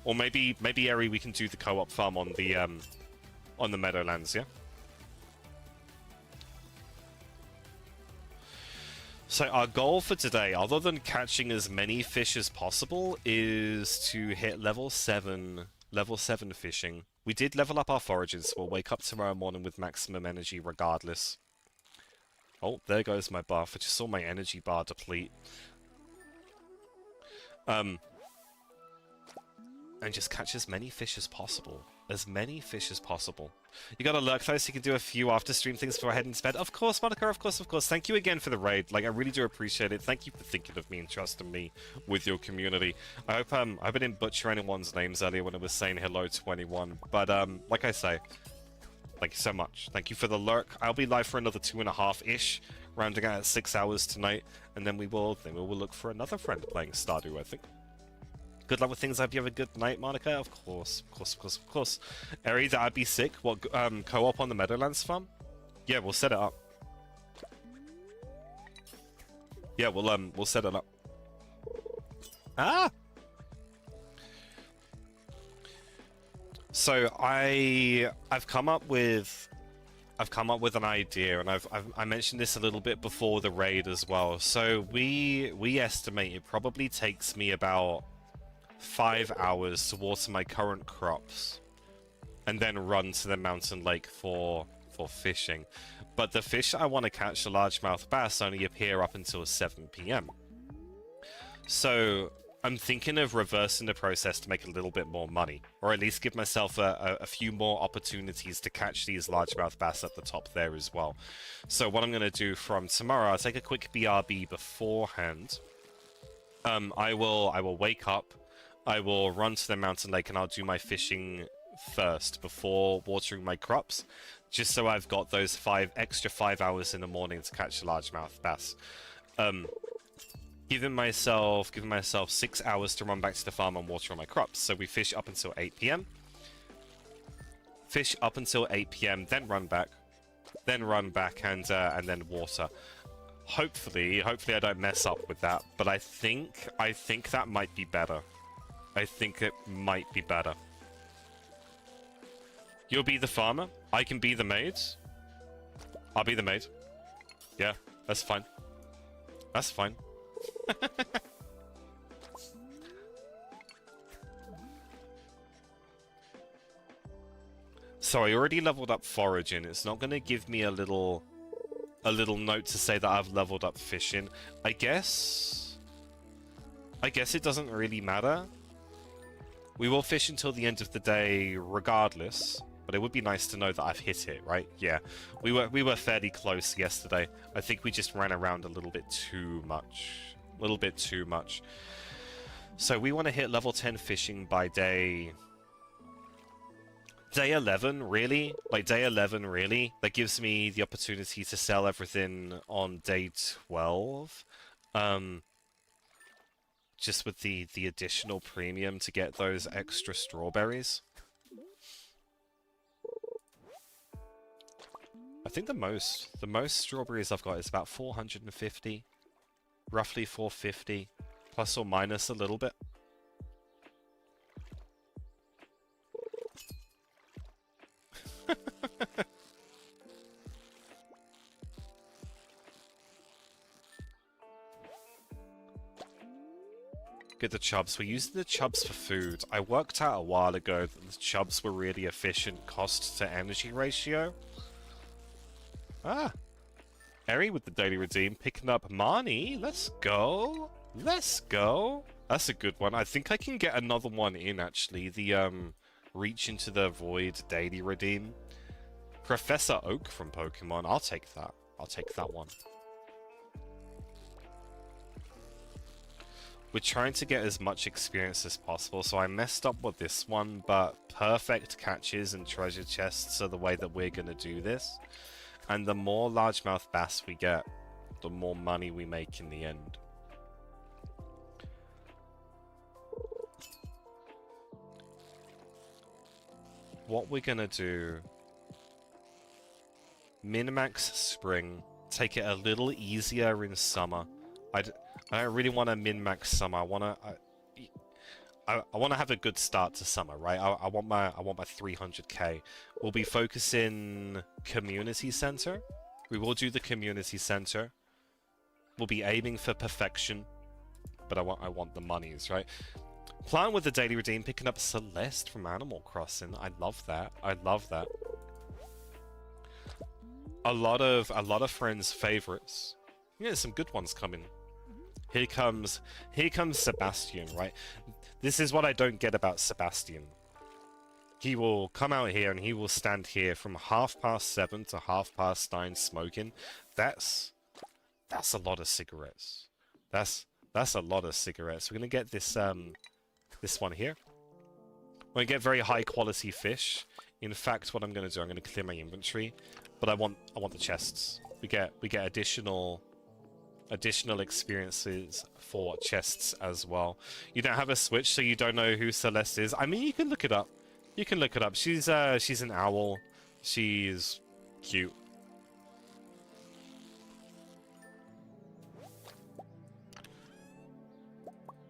Or maybe Eri, we can do the co-op farm on the Meadowlands, yeah? So our goal for today, other than catching as many fish as possible, is to hit level 7 fishing. We did level up our forages, so we'll wake up tomorrow morning with maximum energy regardless. Oh, there goes my buff. I just saw my energy bar deplete. And just catch as many fish as possible. As many fish as possible. You gotta lurk though, so you can do a few after-stream things before heading to bed. Of course, Monica, of course, of course. Thank you again for the raid. Like, I really do appreciate it. Thank you for thinking of me and trusting me with your community. I hope I didn't butcher anyone's names earlier when I was saying hello to anyone. But, like I say, thank you so much. Thank you for the lurk. I'll be live for another 2.5-ish, rounding out at 6 hours tonight. And then we will look for another friend playing Stardew, I think. Good luck with things. I hope you have a good night, Monica. Of course, of course, of course, of course. Eri, that'd be sick. What, co-op on the Meadowlands farm? Yeah, we'll set it up. Yeah, we'll set it up. Ah! So I've come up with an idea, and I mentioned this a little bit before the raid as well. So we estimate it probably takes me about 5 hours to water my current crops and then run to the mountain lake for fishing. But the fish I want to catch, the largemouth bass, only appear up until 7 PM. So I'm thinking of reversing the process to make a little bit more money, or at least give myself a few more opportunities to catch these largemouth bass at the top there as well. So what I'm going to do from tomorrow, I'll take a quick BRB beforehand. I will wake up, I will run to the mountain lake, and I'll do my fishing first before watering my crops, just so I've got those extra 5 hours in the morning to catch a largemouth bass. Giving myself 6 hours to run back to the farm and water on my crops. So we fish up until 8 PM. Fish up until 8 PM, then run back, and then water. Hopefully I don't mess up with that, but I think that might be better. I think it might be better. You'll be the farmer. I can be the maid. I'll be the maid. Yeah, that's fine. That's fine. So I already leveled up foraging. It's not going to give me a little note to say that I've leveled up fishing. I guess it doesn't really matter. We will fish until the end of the day regardless, but it would be nice to know that I've hit it, right? Yeah, we were fairly close yesterday. I think we just ran around a little bit too much. A little bit too much. So we want to hit level 10 fishing by day 11, really? Like day 11, really? That gives me the opportunity to sell everything on day 12. Just with the additional premium to get those extra strawberries. think the most strawberries I've got is about 450, roughly 450, plus or minus a little bit. Get the chubs. We're using the chubs for food. I worked out a while ago that the chubs were really efficient cost to energy ratio. Ah. Eri with the daily redeem, picking up Marnie. Let's go. Let's go. That's a good one. I think I can get another one in, actually. The, Reach into the Void daily redeem. Professor Oak from Pokemon. I'll take that. I'll take that one. We're trying to get as much experience as possible, so I messed up with this one, but perfect catches and treasure chests are the way that we're going to do this. And the more largemouth bass we get, the more money we make in the end. What we're going to do... Min-max spring, take it a little easier in summer. I don't really want to min-max summer. I want to have a good start to summer, right? I want my 300k. We'll be focusing community center. We will do the community center. We'll be aiming for perfection, but I want the monies, right? Plan with the daily redeem, picking up Celeste from Animal Crossing. I love that. I love that. A lot of friends' favorites. Yeah, some good ones coming. Here comes Sebastian, right? This is what I don't get about Sebastian. He will come out here and he will stand here from 7:30 to 9:30 smoking. That's a lot of cigarettes. That's a lot of cigarettes. We're gonna get this this one here. We're gonna get very high quality fish. In fact, what I'm gonna do, I'm gonna clear my inventory, but I want the chests. We get additional experiences for chests as well. You don't have a Switch, so you don't know who Celeste is. I mean, you can look it up. You can look it up. She's an owl. She's cute.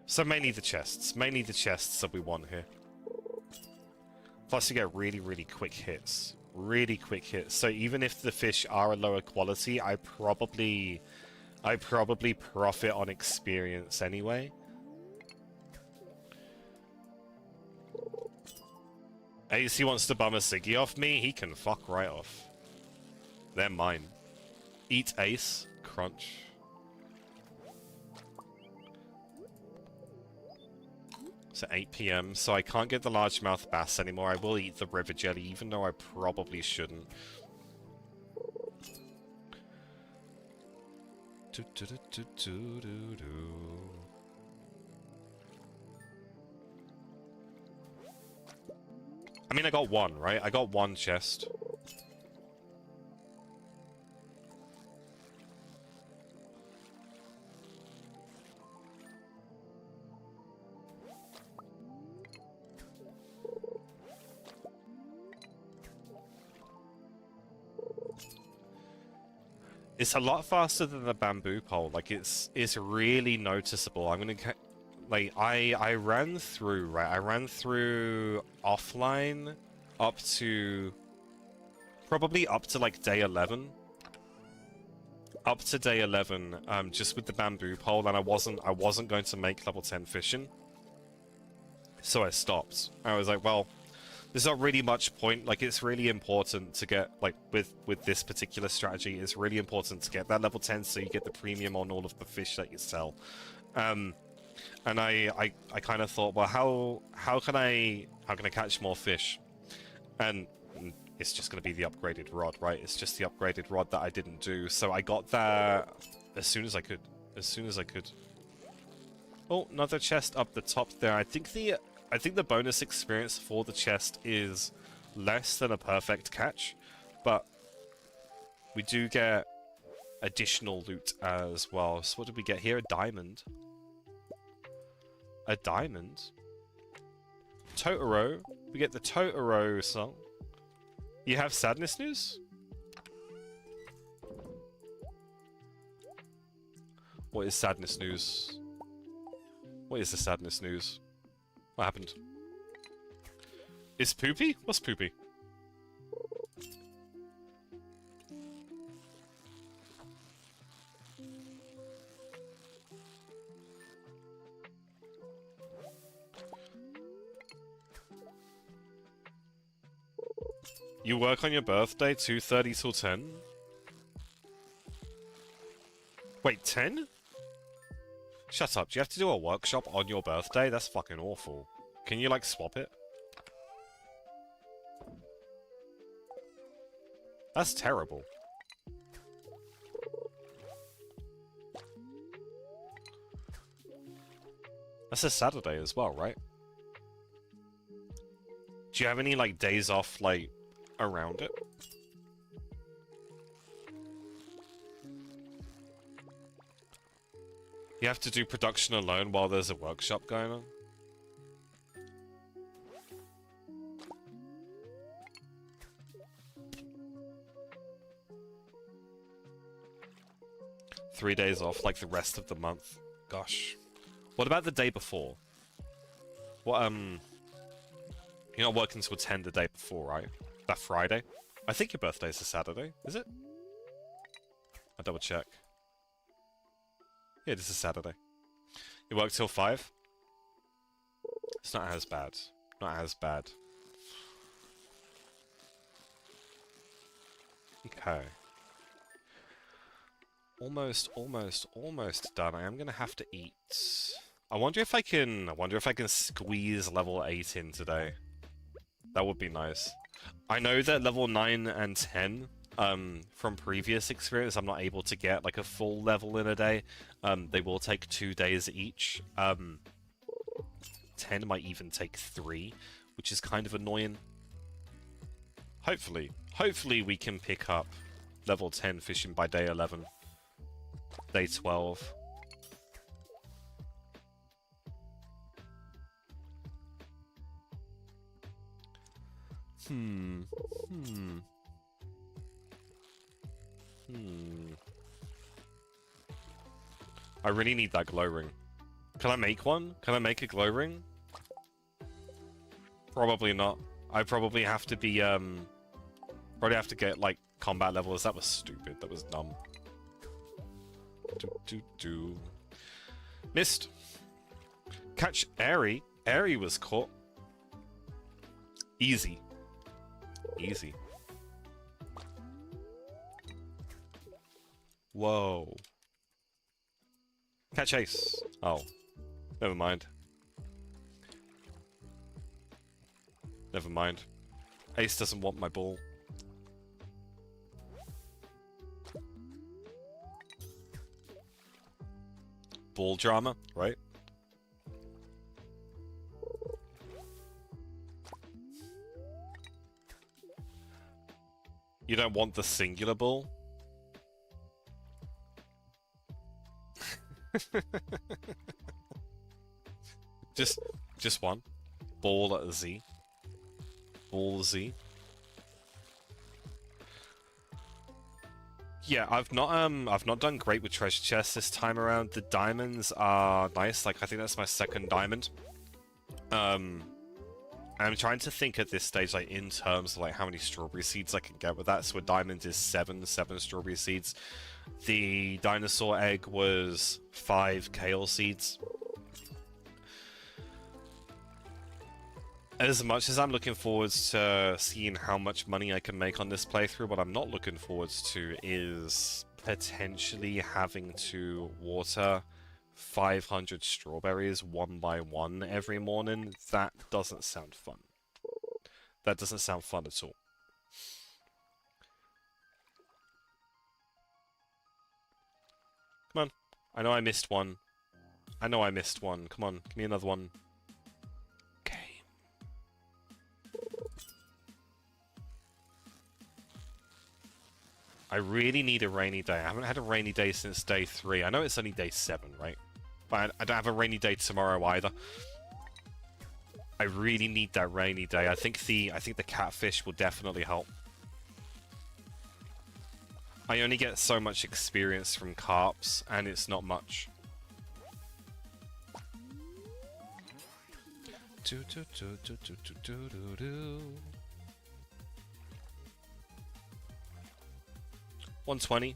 So mainly the chests that we want here. Plus you get really, really quick hits. Really quick hits. So even if the fish are a lower quality, I probably profit on experience anyway. AC wants to bum a ciggy off me, he can fuck right off. They're mine. Eat Ace. Crunch. It's 8 PM, so I can't get the largemouth bass anymore. I will eat the river jelly, even though I probably shouldn't. I mean, I got one, right? I got one chest. It's a lot faster than the bamboo pole. Like, it's really noticeable. I'm gonna like I ran through, right? I ran through offline up to probably up to like day 11. Up to day 11, just with the bamboo pole, and I wasn't going to make level 10 fishing. So I stopped. I was like, well, there's not really much point. Like, it's really important to get, like, with this particular strategy, it's really important to get that level 10 so you get the premium on all of the fish that you sell. And I kind of thought, well, how can I catch more fish? And it's just going to be the upgraded rod, right? It's just the upgraded rod that I didn't do. So I got that as soon as I could. As soon as I could. Oh, another chest up the top there. I think the bonus experience for the chest is less than a perfect catch, but we do get additional loot as well. So what did we get here? A diamond. A diamond. Totoro. We get the Totoro song. You have sadness news? What is sadness news? What is the sadness news? What happened? Is poopy? What's poopy? You work on your birthday, 2:30 till 10? Wait, 10? Shut up, do you have to do a workshop on your birthday? That's fucking awful. Can you, like, swap it? That's terrible. That's a Saturday as well, right? Do you have any, like, days off, like, around it? You have to do production alone while there's a workshop going on? Three days off, like the rest of the month. Gosh. What about the day before? What, you're not working till 10 the day before, right? That Friday? I think your birthday's a Saturday, is it? I'll double check. Yeah, this is Saturday. You work till 5? It's not as bad. Not as bad. Okay. Almost done. I am gonna have to eat. I wonder if I can squeeze level 8 in today. That would be nice. I know that level 9 and 10, from previous experience, I'm not able to get like a full level in a day. They will take 2 days each. 10 might even take 3, which is kind of annoying. Hopefully we can pick up level 10 fishing by day 11. Day 12. I really need that glow ring. Can I make one? Can I make a glow ring? Probably not. I probably have to be, probably have to get, like, combat levels. That was stupid. That was dumb. Missed. Catch Airy. Airy was caught. Easy. Easy. Whoa. Catch Ace. Oh. Never mind. Never mind. Ace doesn't want my ball. Ball drama, right? You don't want the singular ball? just one. Ball at a Z. Ball Z. Yeah, I've not done great with treasure chests this time around. The diamonds are nice. Like, I think that's my second diamond. I'm trying to think at this stage, like, in terms of, like, how many strawberry seeds I can get with that. So a diamond is 7 strawberry seeds. The dinosaur egg was 5 kale seeds. As much as I'm looking forward to seeing how much money I can make on this playthrough, what I'm not looking forward to is potentially having to water 500 strawberries one by one every morning. That doesn't sound fun. That doesn't sound fun at all. Come on. I know I missed one. I know I missed one. Come on, give me another one. I really need a rainy day. I haven't had a rainy day since day 3. I know it's only day 7, right? But I don't have a rainy day tomorrow either. I really need that rainy day. I think the catfish will definitely help. I only get so much experience from carps, and it's not much. 120.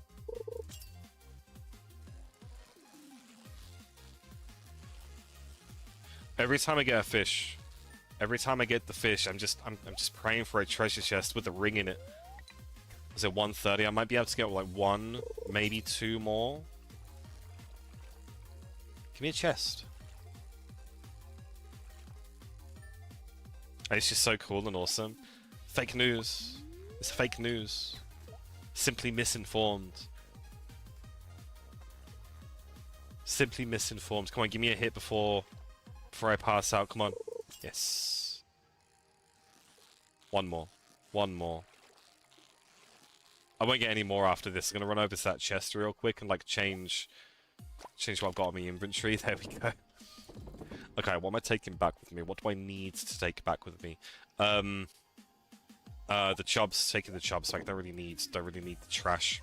Every time I get a fish, every time I get the fish, I'm just praying for a treasure chest with a ring in it. Is it 130? I might be able to get like one, maybe two more. Give me a chest. It's just so cool and awesome. Fake news. It's fake news. Simply misinformed. Simply misinformed. Come on, give me a hit before I pass out. Come on. Yes. One more. One more. I won't get any more after this. I'm gonna run over to that chest real quick and like change what I've got in my inventory. There we go. Okay, what am I taking back with me? What do I need to take back with me? The chubs. Taking the chubs. Like, don't really need the trash.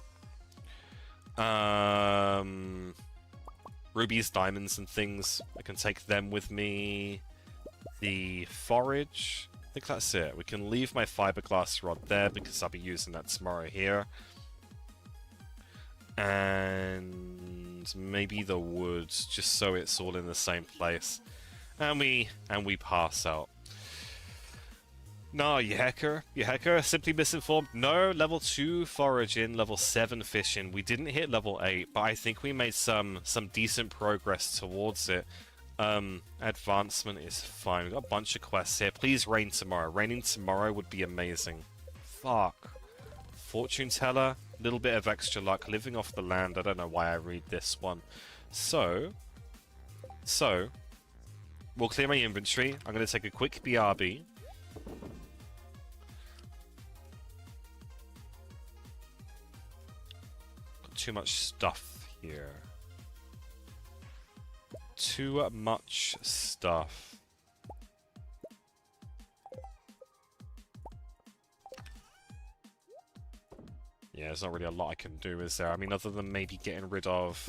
Rubies, diamonds, and things. I can take them with me. The forage. I think that's it. We can leave my fiberglass rod there because I'll be using that tomorrow here. And maybe the woods, just so it's all in the same place. And we pass out. No, you hacker. Simply misinformed. No, level 2 foraging, level 7 fishing. We didn't hit level 8, but I think we made some decent progress towards it. Advancement is fine. We've got a bunch of quests here. Please rain tomorrow. Raining tomorrow would be amazing. Fuck. Fortune teller. Little bit of extra luck. Living off the land. I don't know why I read this one. So, we'll clear my inventory. I'm going to take a quick BRB. Got too much stuff here. Too much stuff. Yeah, there's not really a lot I can do, is there? I mean, other than maybe getting rid of...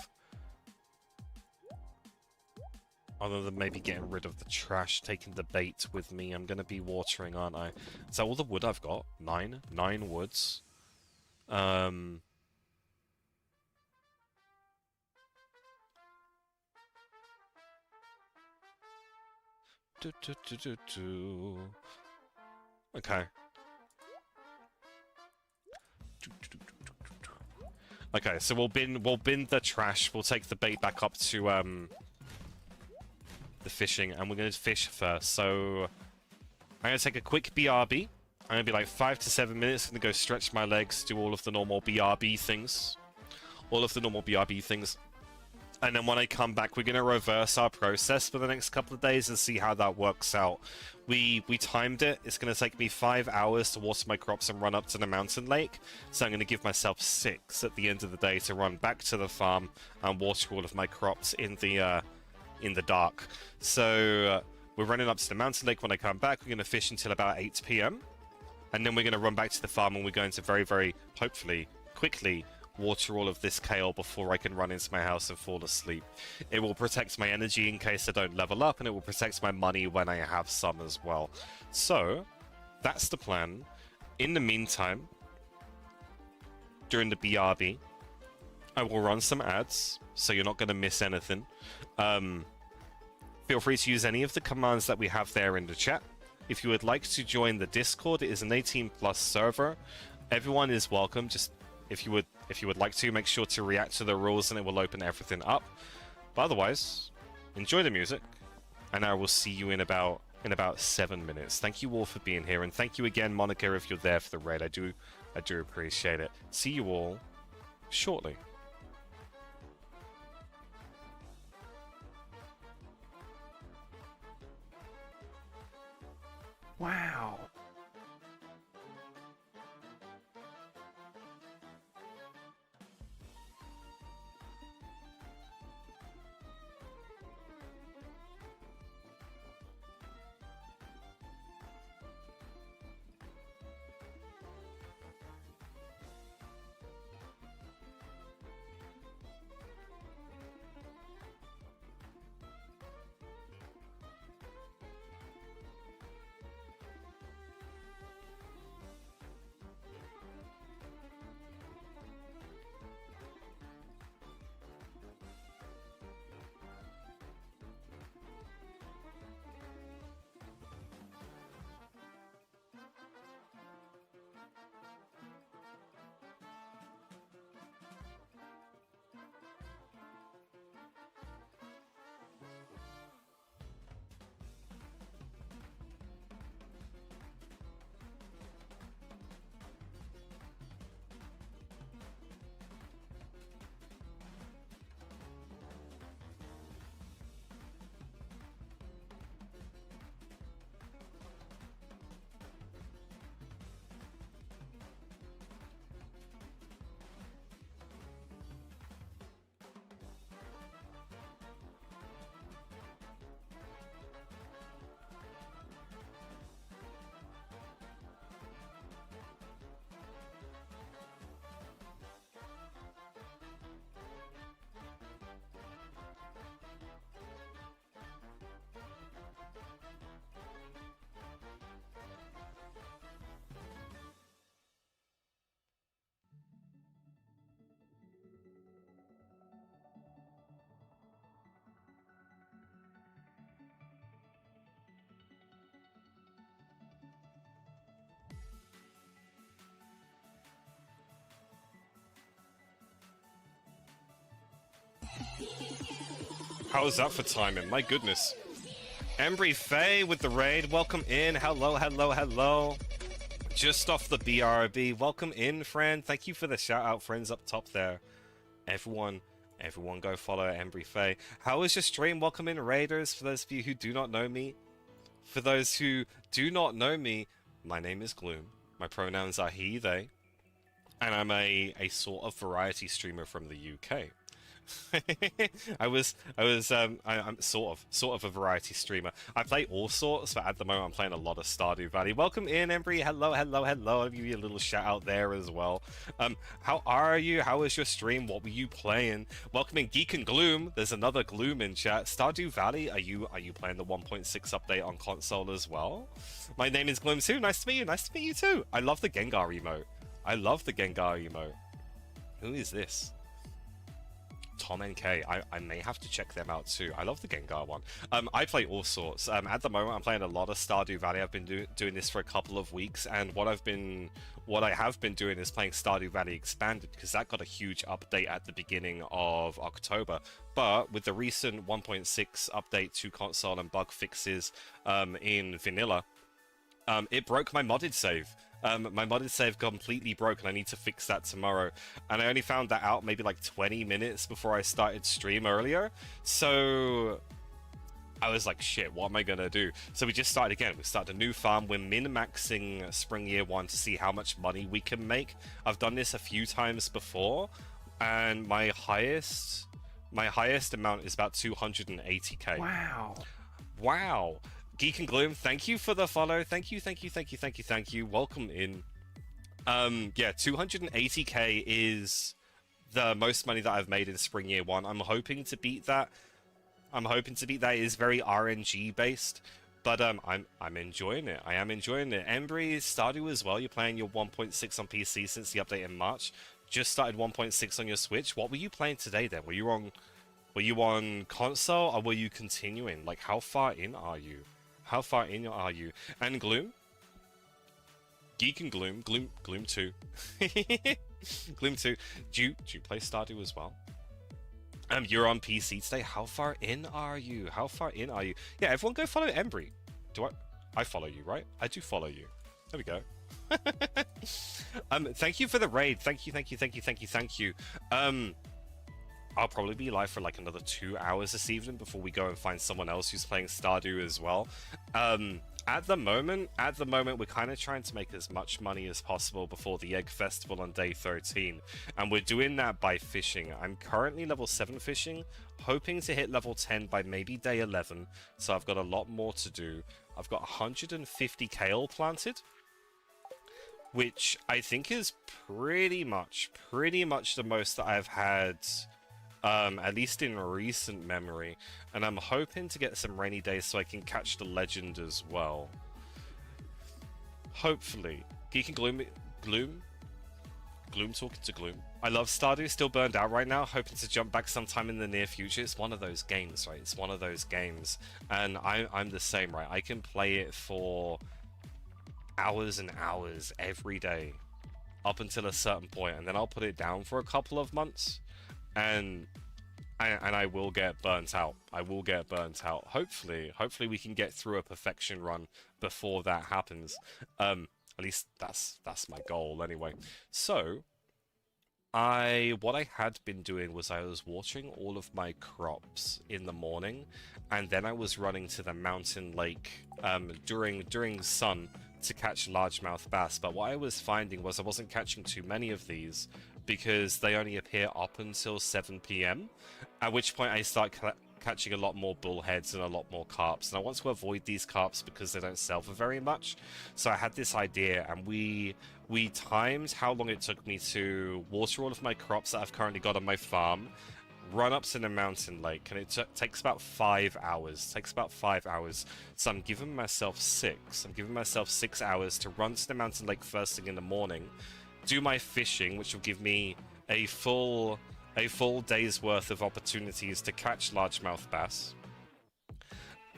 Other than maybe getting rid of the trash, taking the bait with me, I'm going to be watering, aren't I? Is that all the wood I've got? 9? 9 woods. Okay. Okay, so we'll bin the trash. We'll take the bait back up to the fishing, and we're gonna fish first. So I'm gonna take a quick BRB. I'm gonna be like 5 to 7 minutes. I'm gonna go stretch my legs, do all of the normal BRB things. And then when I come back, we're going to reverse our process for the next couple of days and see how that works out. We timed it. It's going to take me 5 hours to water my crops and run up to the mountain lake. So I'm going to give myself 6 at the end of the day to run back to the farm and water all of my crops in the dark. So we're running up to the mountain lake when I come back. We're going to fish until about 8 PM. And then we're going to run back to the farm and we're going to very, very, hopefully, quickly water all of this kale before I can run into my house and fall asleep. It will protect my energy in case I don't level up, and it will protect my money when I have some as well. So, that's the plan. In the meantime, during the BRB, I will run some ads, so you're not going to miss anything. Feel free to use any of the commands that we have there in the chat. If you would like to join the Discord, it is an 18+ server. Everyone is welcome. Just if you would like to, make sure to react to the rules and it will open everything up. But otherwise, enjoy the music, and I will see you in about 7 minutes. Thank you all for being here, and thank you again, Monica, if you're there for the raid. I do appreciate it. See you all shortly. Wow. How's that for timing? My goodness. Embry Faye with the raid. Welcome in. Hello, hello, hello. Just off the BRB. Welcome in, friend. Thank you for the shout out, friends up top there. Everyone go follow Embry Faye. How was your stream? Welcome in, raiders. For those of you who do not know me, my name is Gloom. My pronouns are he, they, and I'm a sort of variety streamer from the UK. I'm sort of a variety streamer. I play all sorts, but at the moment I'm playing a lot of Stardew Valley. Welcome in, Embry. Hello, hello, hello. I'll give you a little shout out there as well. How are you? How was your stream? What were you playing? Welcome in, Geek and Gloom. There's another Gloom in chat. Stardew Valley. Are you playing the 1.6 update on console as well? My name is Gloom too. Nice to meet you. Nice to meet you too. I love the Gengar emote. I love the Gengar emote. Who is this? Tom NK. I may have to check them out too. I love the Gengar one. I play all sorts. At the moment, I'm playing a lot of Stardew Valley. I've been doing this for a couple of weeks, and what I have been doing is playing Stardew Valley Expanded, because that got a huge update at the beginning of October. But with the recent 1.6 update to console and bug fixes in vanilla, it broke my modded save. My modded save completely broke, and I need to fix that tomorrow. And I only found that out maybe like 20 minutes before I started stream earlier. So I was like, shit, what am I gonna do? So we just started again. We started a new farm. We're min-maxing Spring Year 1 to see how much money we can make. I've done this a few times before, and my highest amount is about 280k. Wow. Geek and Gloom, thank you for the follow. Thank you. Welcome in. Yeah, 280k is the most money that I've made in Spring Year 1. I'm hoping to beat that. It is very RNG based, but I'm enjoying it. I am enjoying it. Embry, Stardew as well. You're playing your 1.6 on PC since the update in March. Just started 1.6 on your Switch. What were you playing today then? Were you on console, or were you continuing? Like, how far in are you? And Gloom? Geek and Gloom 2. Gloom 2. Do you play Stardew as well? You're on PC today. How far in are you? Yeah, everyone go follow Embry. I follow you, right? I do follow you. There we go. Thank you for the raid. Thank you. I'll probably be live for like another 2 hours this evening before we go and find someone else who's playing Stardew as well. At the moment, we're kind of trying to make as much money as possible before the Egg Festival on day 13, and we're doing that by fishing. I'm currently level 7 fishing, hoping to hit level 10 by maybe day 11, so I've got a lot more to do. I've got 150 kale planted, which I think is pretty much the most that I've had, at least in recent memory, and I'm hoping to get some rainy days so I can catch the legend as well. Hopefully. Geek and Gloom talking to Gloom. I love Stardew, still burned out right now, hoping to jump back sometime in the near future. It's one of those games, right? It's one of those games, and I'm the same, right? I can play it for hours and hours every day up until a certain point, and then I'll put it down for a couple of months, and I will get burnt out. Hopefully we can get through a perfection run before that happens. At least that's my goal anyway. So what I had been doing was I was watering all of my crops in the morning, and then I was running to the mountain lake during sun to catch largemouth bass. But what I was finding was I wasn't catching too many of these, because they only appear up until 7 PM, at which point I start catching a lot more bullheads and a lot more carps, and I want to avoid these carps because they don't sell for very much. So I had this idea, and we timed how long it took me to water all of my crops that I've currently got on my farm, run up to the mountain lake, and it takes about 5 hours. So I'm giving myself 6. I'm giving myself 6 hours to run to the mountain lake first thing in the morning, do my fishing, which will give me a full day's worth of opportunities to catch largemouth bass,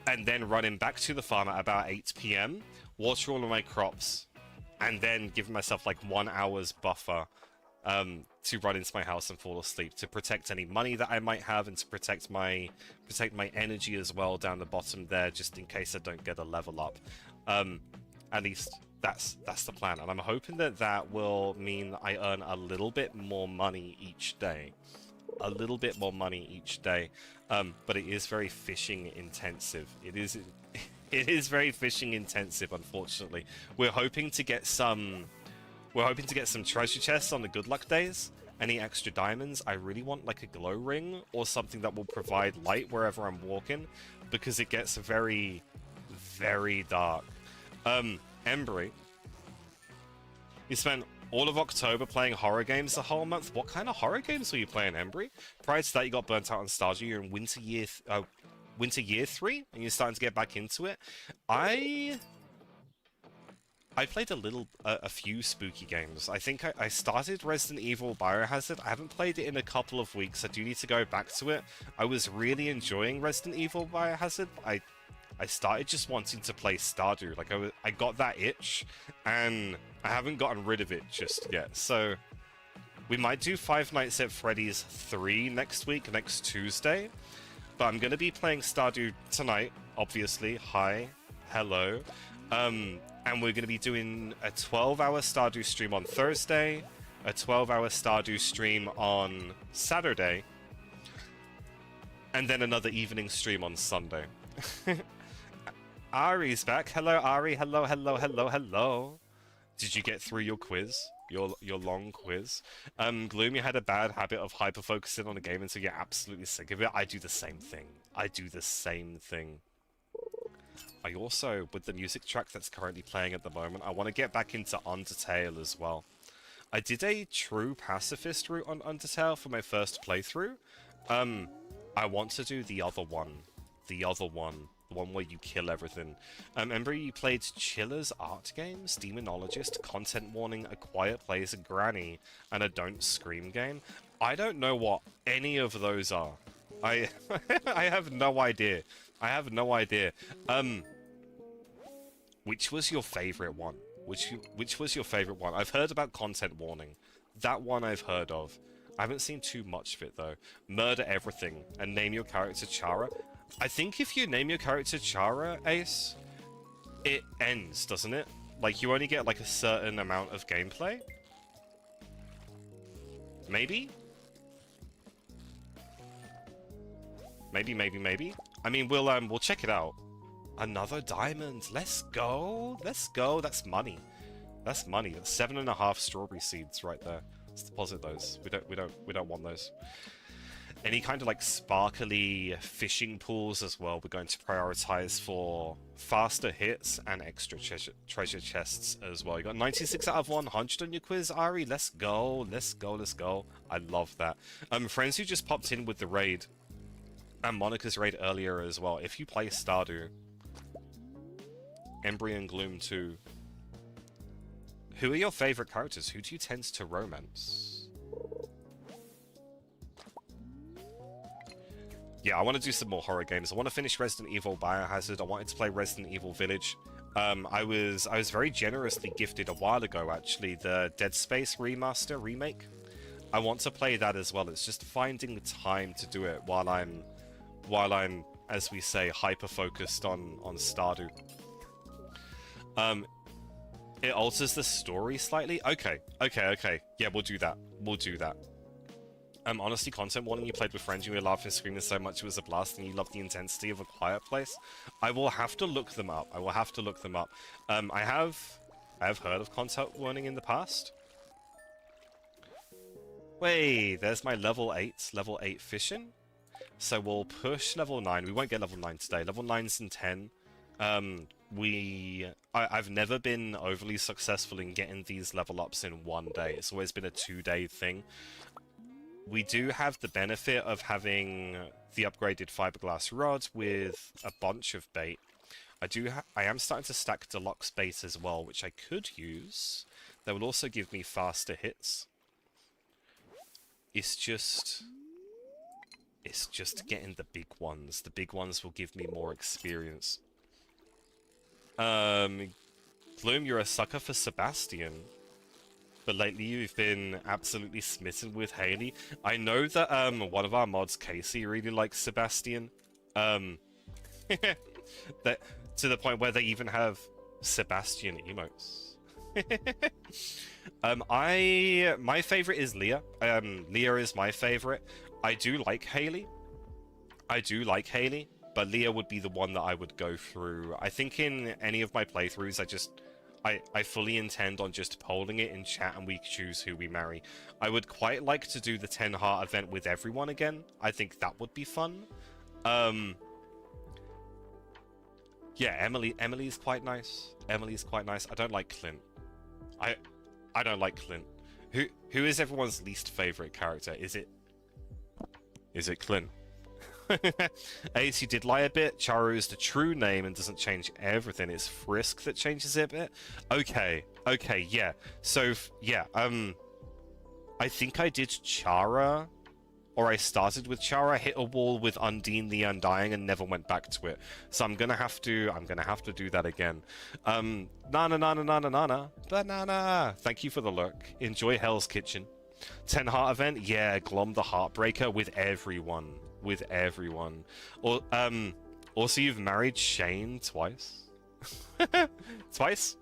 and then running back to the farm at about 8 PM, water all of my crops, and then give myself like 1 hour's buffer to run into my house and fall asleep, to protect any money that I might have, and to protect my energy as well down the bottom there, just in case I don't get a level up. At least that's the plan, and I'm hoping that that will mean I earn a little bit more money each day. A little bit more money each day, but it is very fishing intensive. It is very fishing intensive, unfortunately. We're hoping to get some treasure chests on the good luck days. Any extra diamonds? I really want like a glow ring or something that will provide light wherever I'm walking, because it gets very, very dark. Embry, you spent all of October playing horror games the whole month. What kind of horror games were you playing, Embry? Prior to that, you got burnt out on Stardew. You're in winter year 3, and you're starting to get back into it. I played a few spooky games. I think I started Resident Evil Biohazard. I haven't played it in a couple of weeks. I do need to go back to it. I was really enjoying Resident Evil Biohazard. I started just wanting to play Stardew. Like, I got that itch, and I haven't gotten rid of it just yet. So, we might do Five Nights at Freddy's 3 next week, next Tuesday. But I'm going to be playing Stardew tonight, obviously. Hi. Hello. And we're going to be doing a 12-hour Stardew stream on Thursday, a 12-hour Stardew stream on Saturday, and then another evening stream on Sunday. Ari's back. Hello, Ari. Hello, hello, hello, hello. Did you get through your quiz? Your long quiz? Gloom, you had a bad habit of hyper-focusing on a game until you're absolutely sick of it. I do the same thing. I do the same thing. I also, with the music track that's currently playing at the moment, I want to get back into Undertale as well. I did a true pacifist route on Undertale for my first playthrough. I want to do the other one. The one where you kill everything. Remember you played Chiller's art games, Demonologist, Content Warning, A Quiet Place, Granny, and a Don't Scream game? I don't know what any of those are. I have no idea. I have no idea. Which was your favorite one? Which was your favorite one? I've heard about Content Warning. That one I've heard of. I haven't seen too much of it though. Murder everything and name your character Chara. I think if you name your character Chara, Ace, it ends, doesn't it? Like, you only get, like, a certain amount of gameplay? Maybe? Maybe. I mean, we'll check it out. Another diamond. Let's go. Let's go. That's money. That's money. That's 7.5 strawberry seeds right there. Let's deposit those. We don't want those. Any kind of like sparkly fishing pools as well, we're going to prioritize for faster hits and extra treasure chests as well. You got 96 out of 100 on your quiz, Ari. Let's go. Let's go. Let's go. I love that. Friends who just popped in with the raid and Monica's raid earlier as well. If you play Stardew, Embry and Gloom too, who are your favorite characters? Who do you tend to romance? Yeah, I want to do some more horror games. I want to finish Resident Evil Biohazard. I wanted to play Resident Evil Village. I was very generously gifted a while ago, actually, the Dead Space remaster remake. I want to play that as well. It's just finding the time to do it while I'm, as we say, hyper-focused on Stardew. It alters the story slightly. Okay. Yeah, we'll do that. Honestly, Content Warning, you played with friends, you were laughing, screaming so much it was a blast, and you loved the intensity of A Quiet Place. I will have to look them up. I have heard of Content Warning in the past. Wait, there's my level 8 fishing. So we'll push level 9. We won't get level 9 today. Level 9's in 10. I've never been overly successful in getting these level ups in one day. It's always been a 2-day thing. We do have the benefit of having the upgraded fiberglass rod with a bunch of bait. I am starting to stack deluxe bait as well, which I could use. That will also give me faster hits. It's just getting the big ones. The big ones will give me more experience. Gloom, you're a sucker for Sebastian. but lately you've been absolutely smitten with Haley. I know that one of our mods, Casey, really likes Sebastian. Um, that to the point where they even have Sebastian emotes. My favorite is Leah. Leah is my favorite. I do like Haley. But Leah would be the one that I would go through. I think in any of my playthroughs, I fully intend on just polling it in chat and we choose who we marry. I would quite like to do the 10 heart event with everyone again. I think that would be fun. Yeah, Emily's quite nice. Emily's quite nice. I don't like Clint. I don't like Clint. Who is everyone's least favorite character? Is it Clint? Ace, you did lie a bit. Charu is the true name and doesn't change everything. It's Frisk that changes it a bit. Okay, yeah. So, yeah, I think I did Chara, or I started with Chara, hit a wall with Undine the Undying, and never went back to it. So I'm gonna have to do that again. Nana, banana. Thank you for the look. Enjoy Hell's Kitchen. 10 heart event, yeah. Glom the Heartbreaker with everyone. Or also you've married Shane twice. Twice?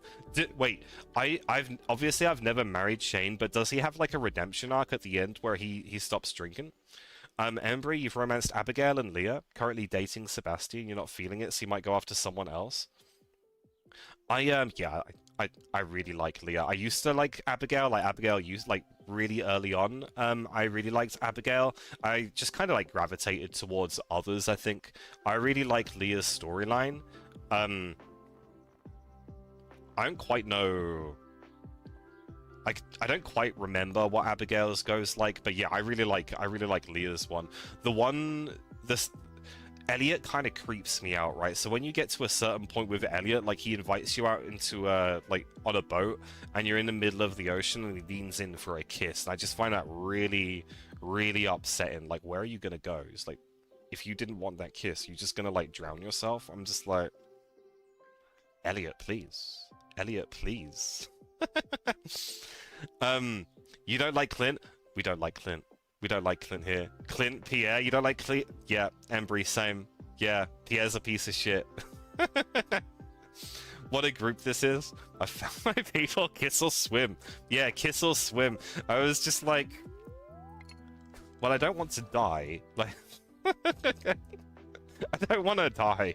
Wait, I've never married Shane, but does he have like a redemption arc at the end where he stops drinking? Embry, you've romanced Abigail and Leah, currently dating Sebastian. You're not feeling it, so you might go after someone else. Yeah, I really like Leah. I used to like Abigail. Like Abigail used like really early on. I really liked Abigail. I just kind of like gravitated towards others. I think I really like Leah's storyline. I don't quite know. Like I don't quite remember what Abigail's goes like, but yeah, I really like Leah's one. This Elliot kind of creeps me out, right? So when you get to a certain point with Elliot, like he invites you out into like on a boat, and you're in the middle of the ocean, and he leans in for a kiss. And I just find that really, really upsetting. Like, where are you gonna go? It's like, if you didn't want that kiss, you're just gonna like drown yourself. I'm just like, Elliot, please. Elliot, please. You don't like Clint? We don't like Clint. We don't like Clint here. Clint, Pierre, you don't like Clint? Yeah, Embry, same. Yeah, Pierre's a piece of shit. What a group this is. I found my people, kiss or swim. Yeah, kiss or swim. I was just like, well, I don't want to die. Like, I don't want to die.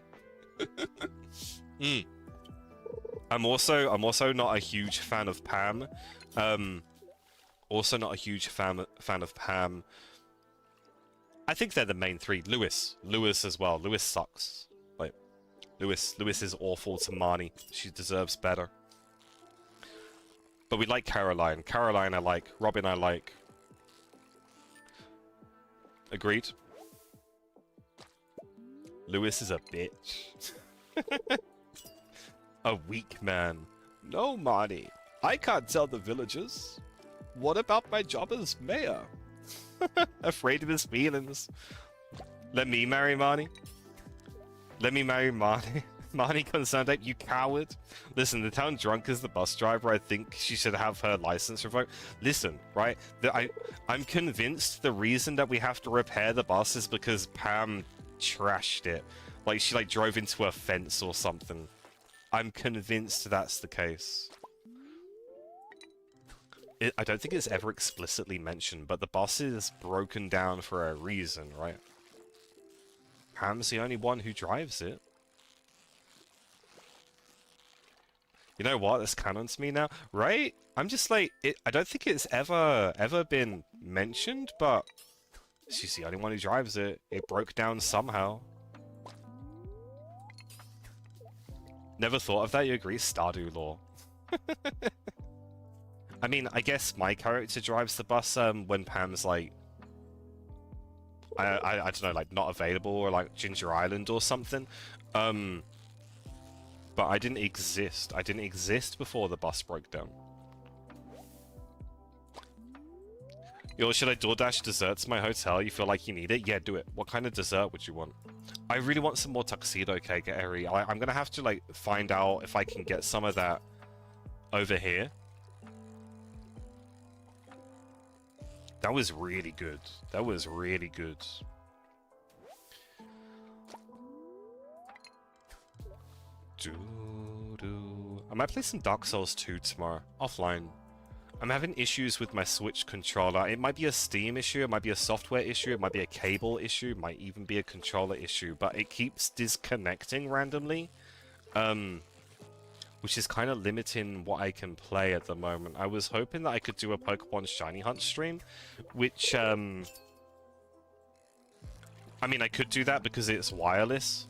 I'm also not a huge fan of Pam. Also not a huge fan of Pam. I think they're the main three. Lewis as well. Lewis sucks. Like, Lewis is awful to Marnie. She deserves better. But we like Caroline. Caroline I like. Robin I like. Agreed. Lewis is a bitch. A weak man. No, Marnie. I can't tell the villagers. What about my job as mayor? Afraid of his feelings. Let me marry Marnie. Let me marry Marnie. Marnie Constante, you coward. Listen, the town drunk is the bus driver. I think she should have her license revoked. Listen, right? I'm convinced the reason that we have to repair the bus is because Pam trashed it. Like, she like drove into a fence or something. I'm convinced that's the case. I don't think it's ever explicitly mentioned, but the bus is broken down for a reason, right? Pam's the only one who drives it. You know what? That's canon to me now, right? I'm just like, I don't think it's ever been mentioned, but she's the only one who drives it. It broke down somehow. Never thought of that, you agree? Stardew lore. I mean, I guess my character drives the bus when Pam's like, I don't know, like not available or like Ginger Island or something. But I didn't exist. I didn't exist before the bus broke down. Yo, should I DoorDash desserts to my hotel? You feel like you need it? Yeah, do it. What kind of dessert would you want? I really want some more tuxedo cake at Eri. I'm gonna have to like find out if I can get some of that over here. That was really good. That was really good. I might play some Dark Souls 2 tomorrow, offline. I'm having issues with my Switch controller. It might be a Steam issue, it might be a software issue, it might be a cable issue, it might even be a controller issue, but it keeps disconnecting randomly, which is kind of limiting what I can play at the moment. I was hoping that I could do a Pokemon Shiny Hunt stream, which, I mean, I could do that because it's wireless.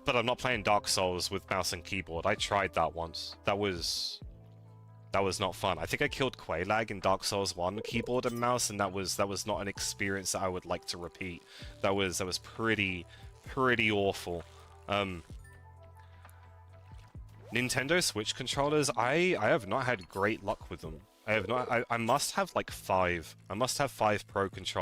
But I'm not playing Dark Souls with mouse and keyboard. I tried that once. That was not fun. I think I killed Quelaag in Dark Souls 1 keyboard and mouse, and that was not an experience that I would like to repeat. That was pretty awful. Nintendo Switch controllers, I have not had great luck with them. I have not. I must have like 5. I must have 5 Pro controllers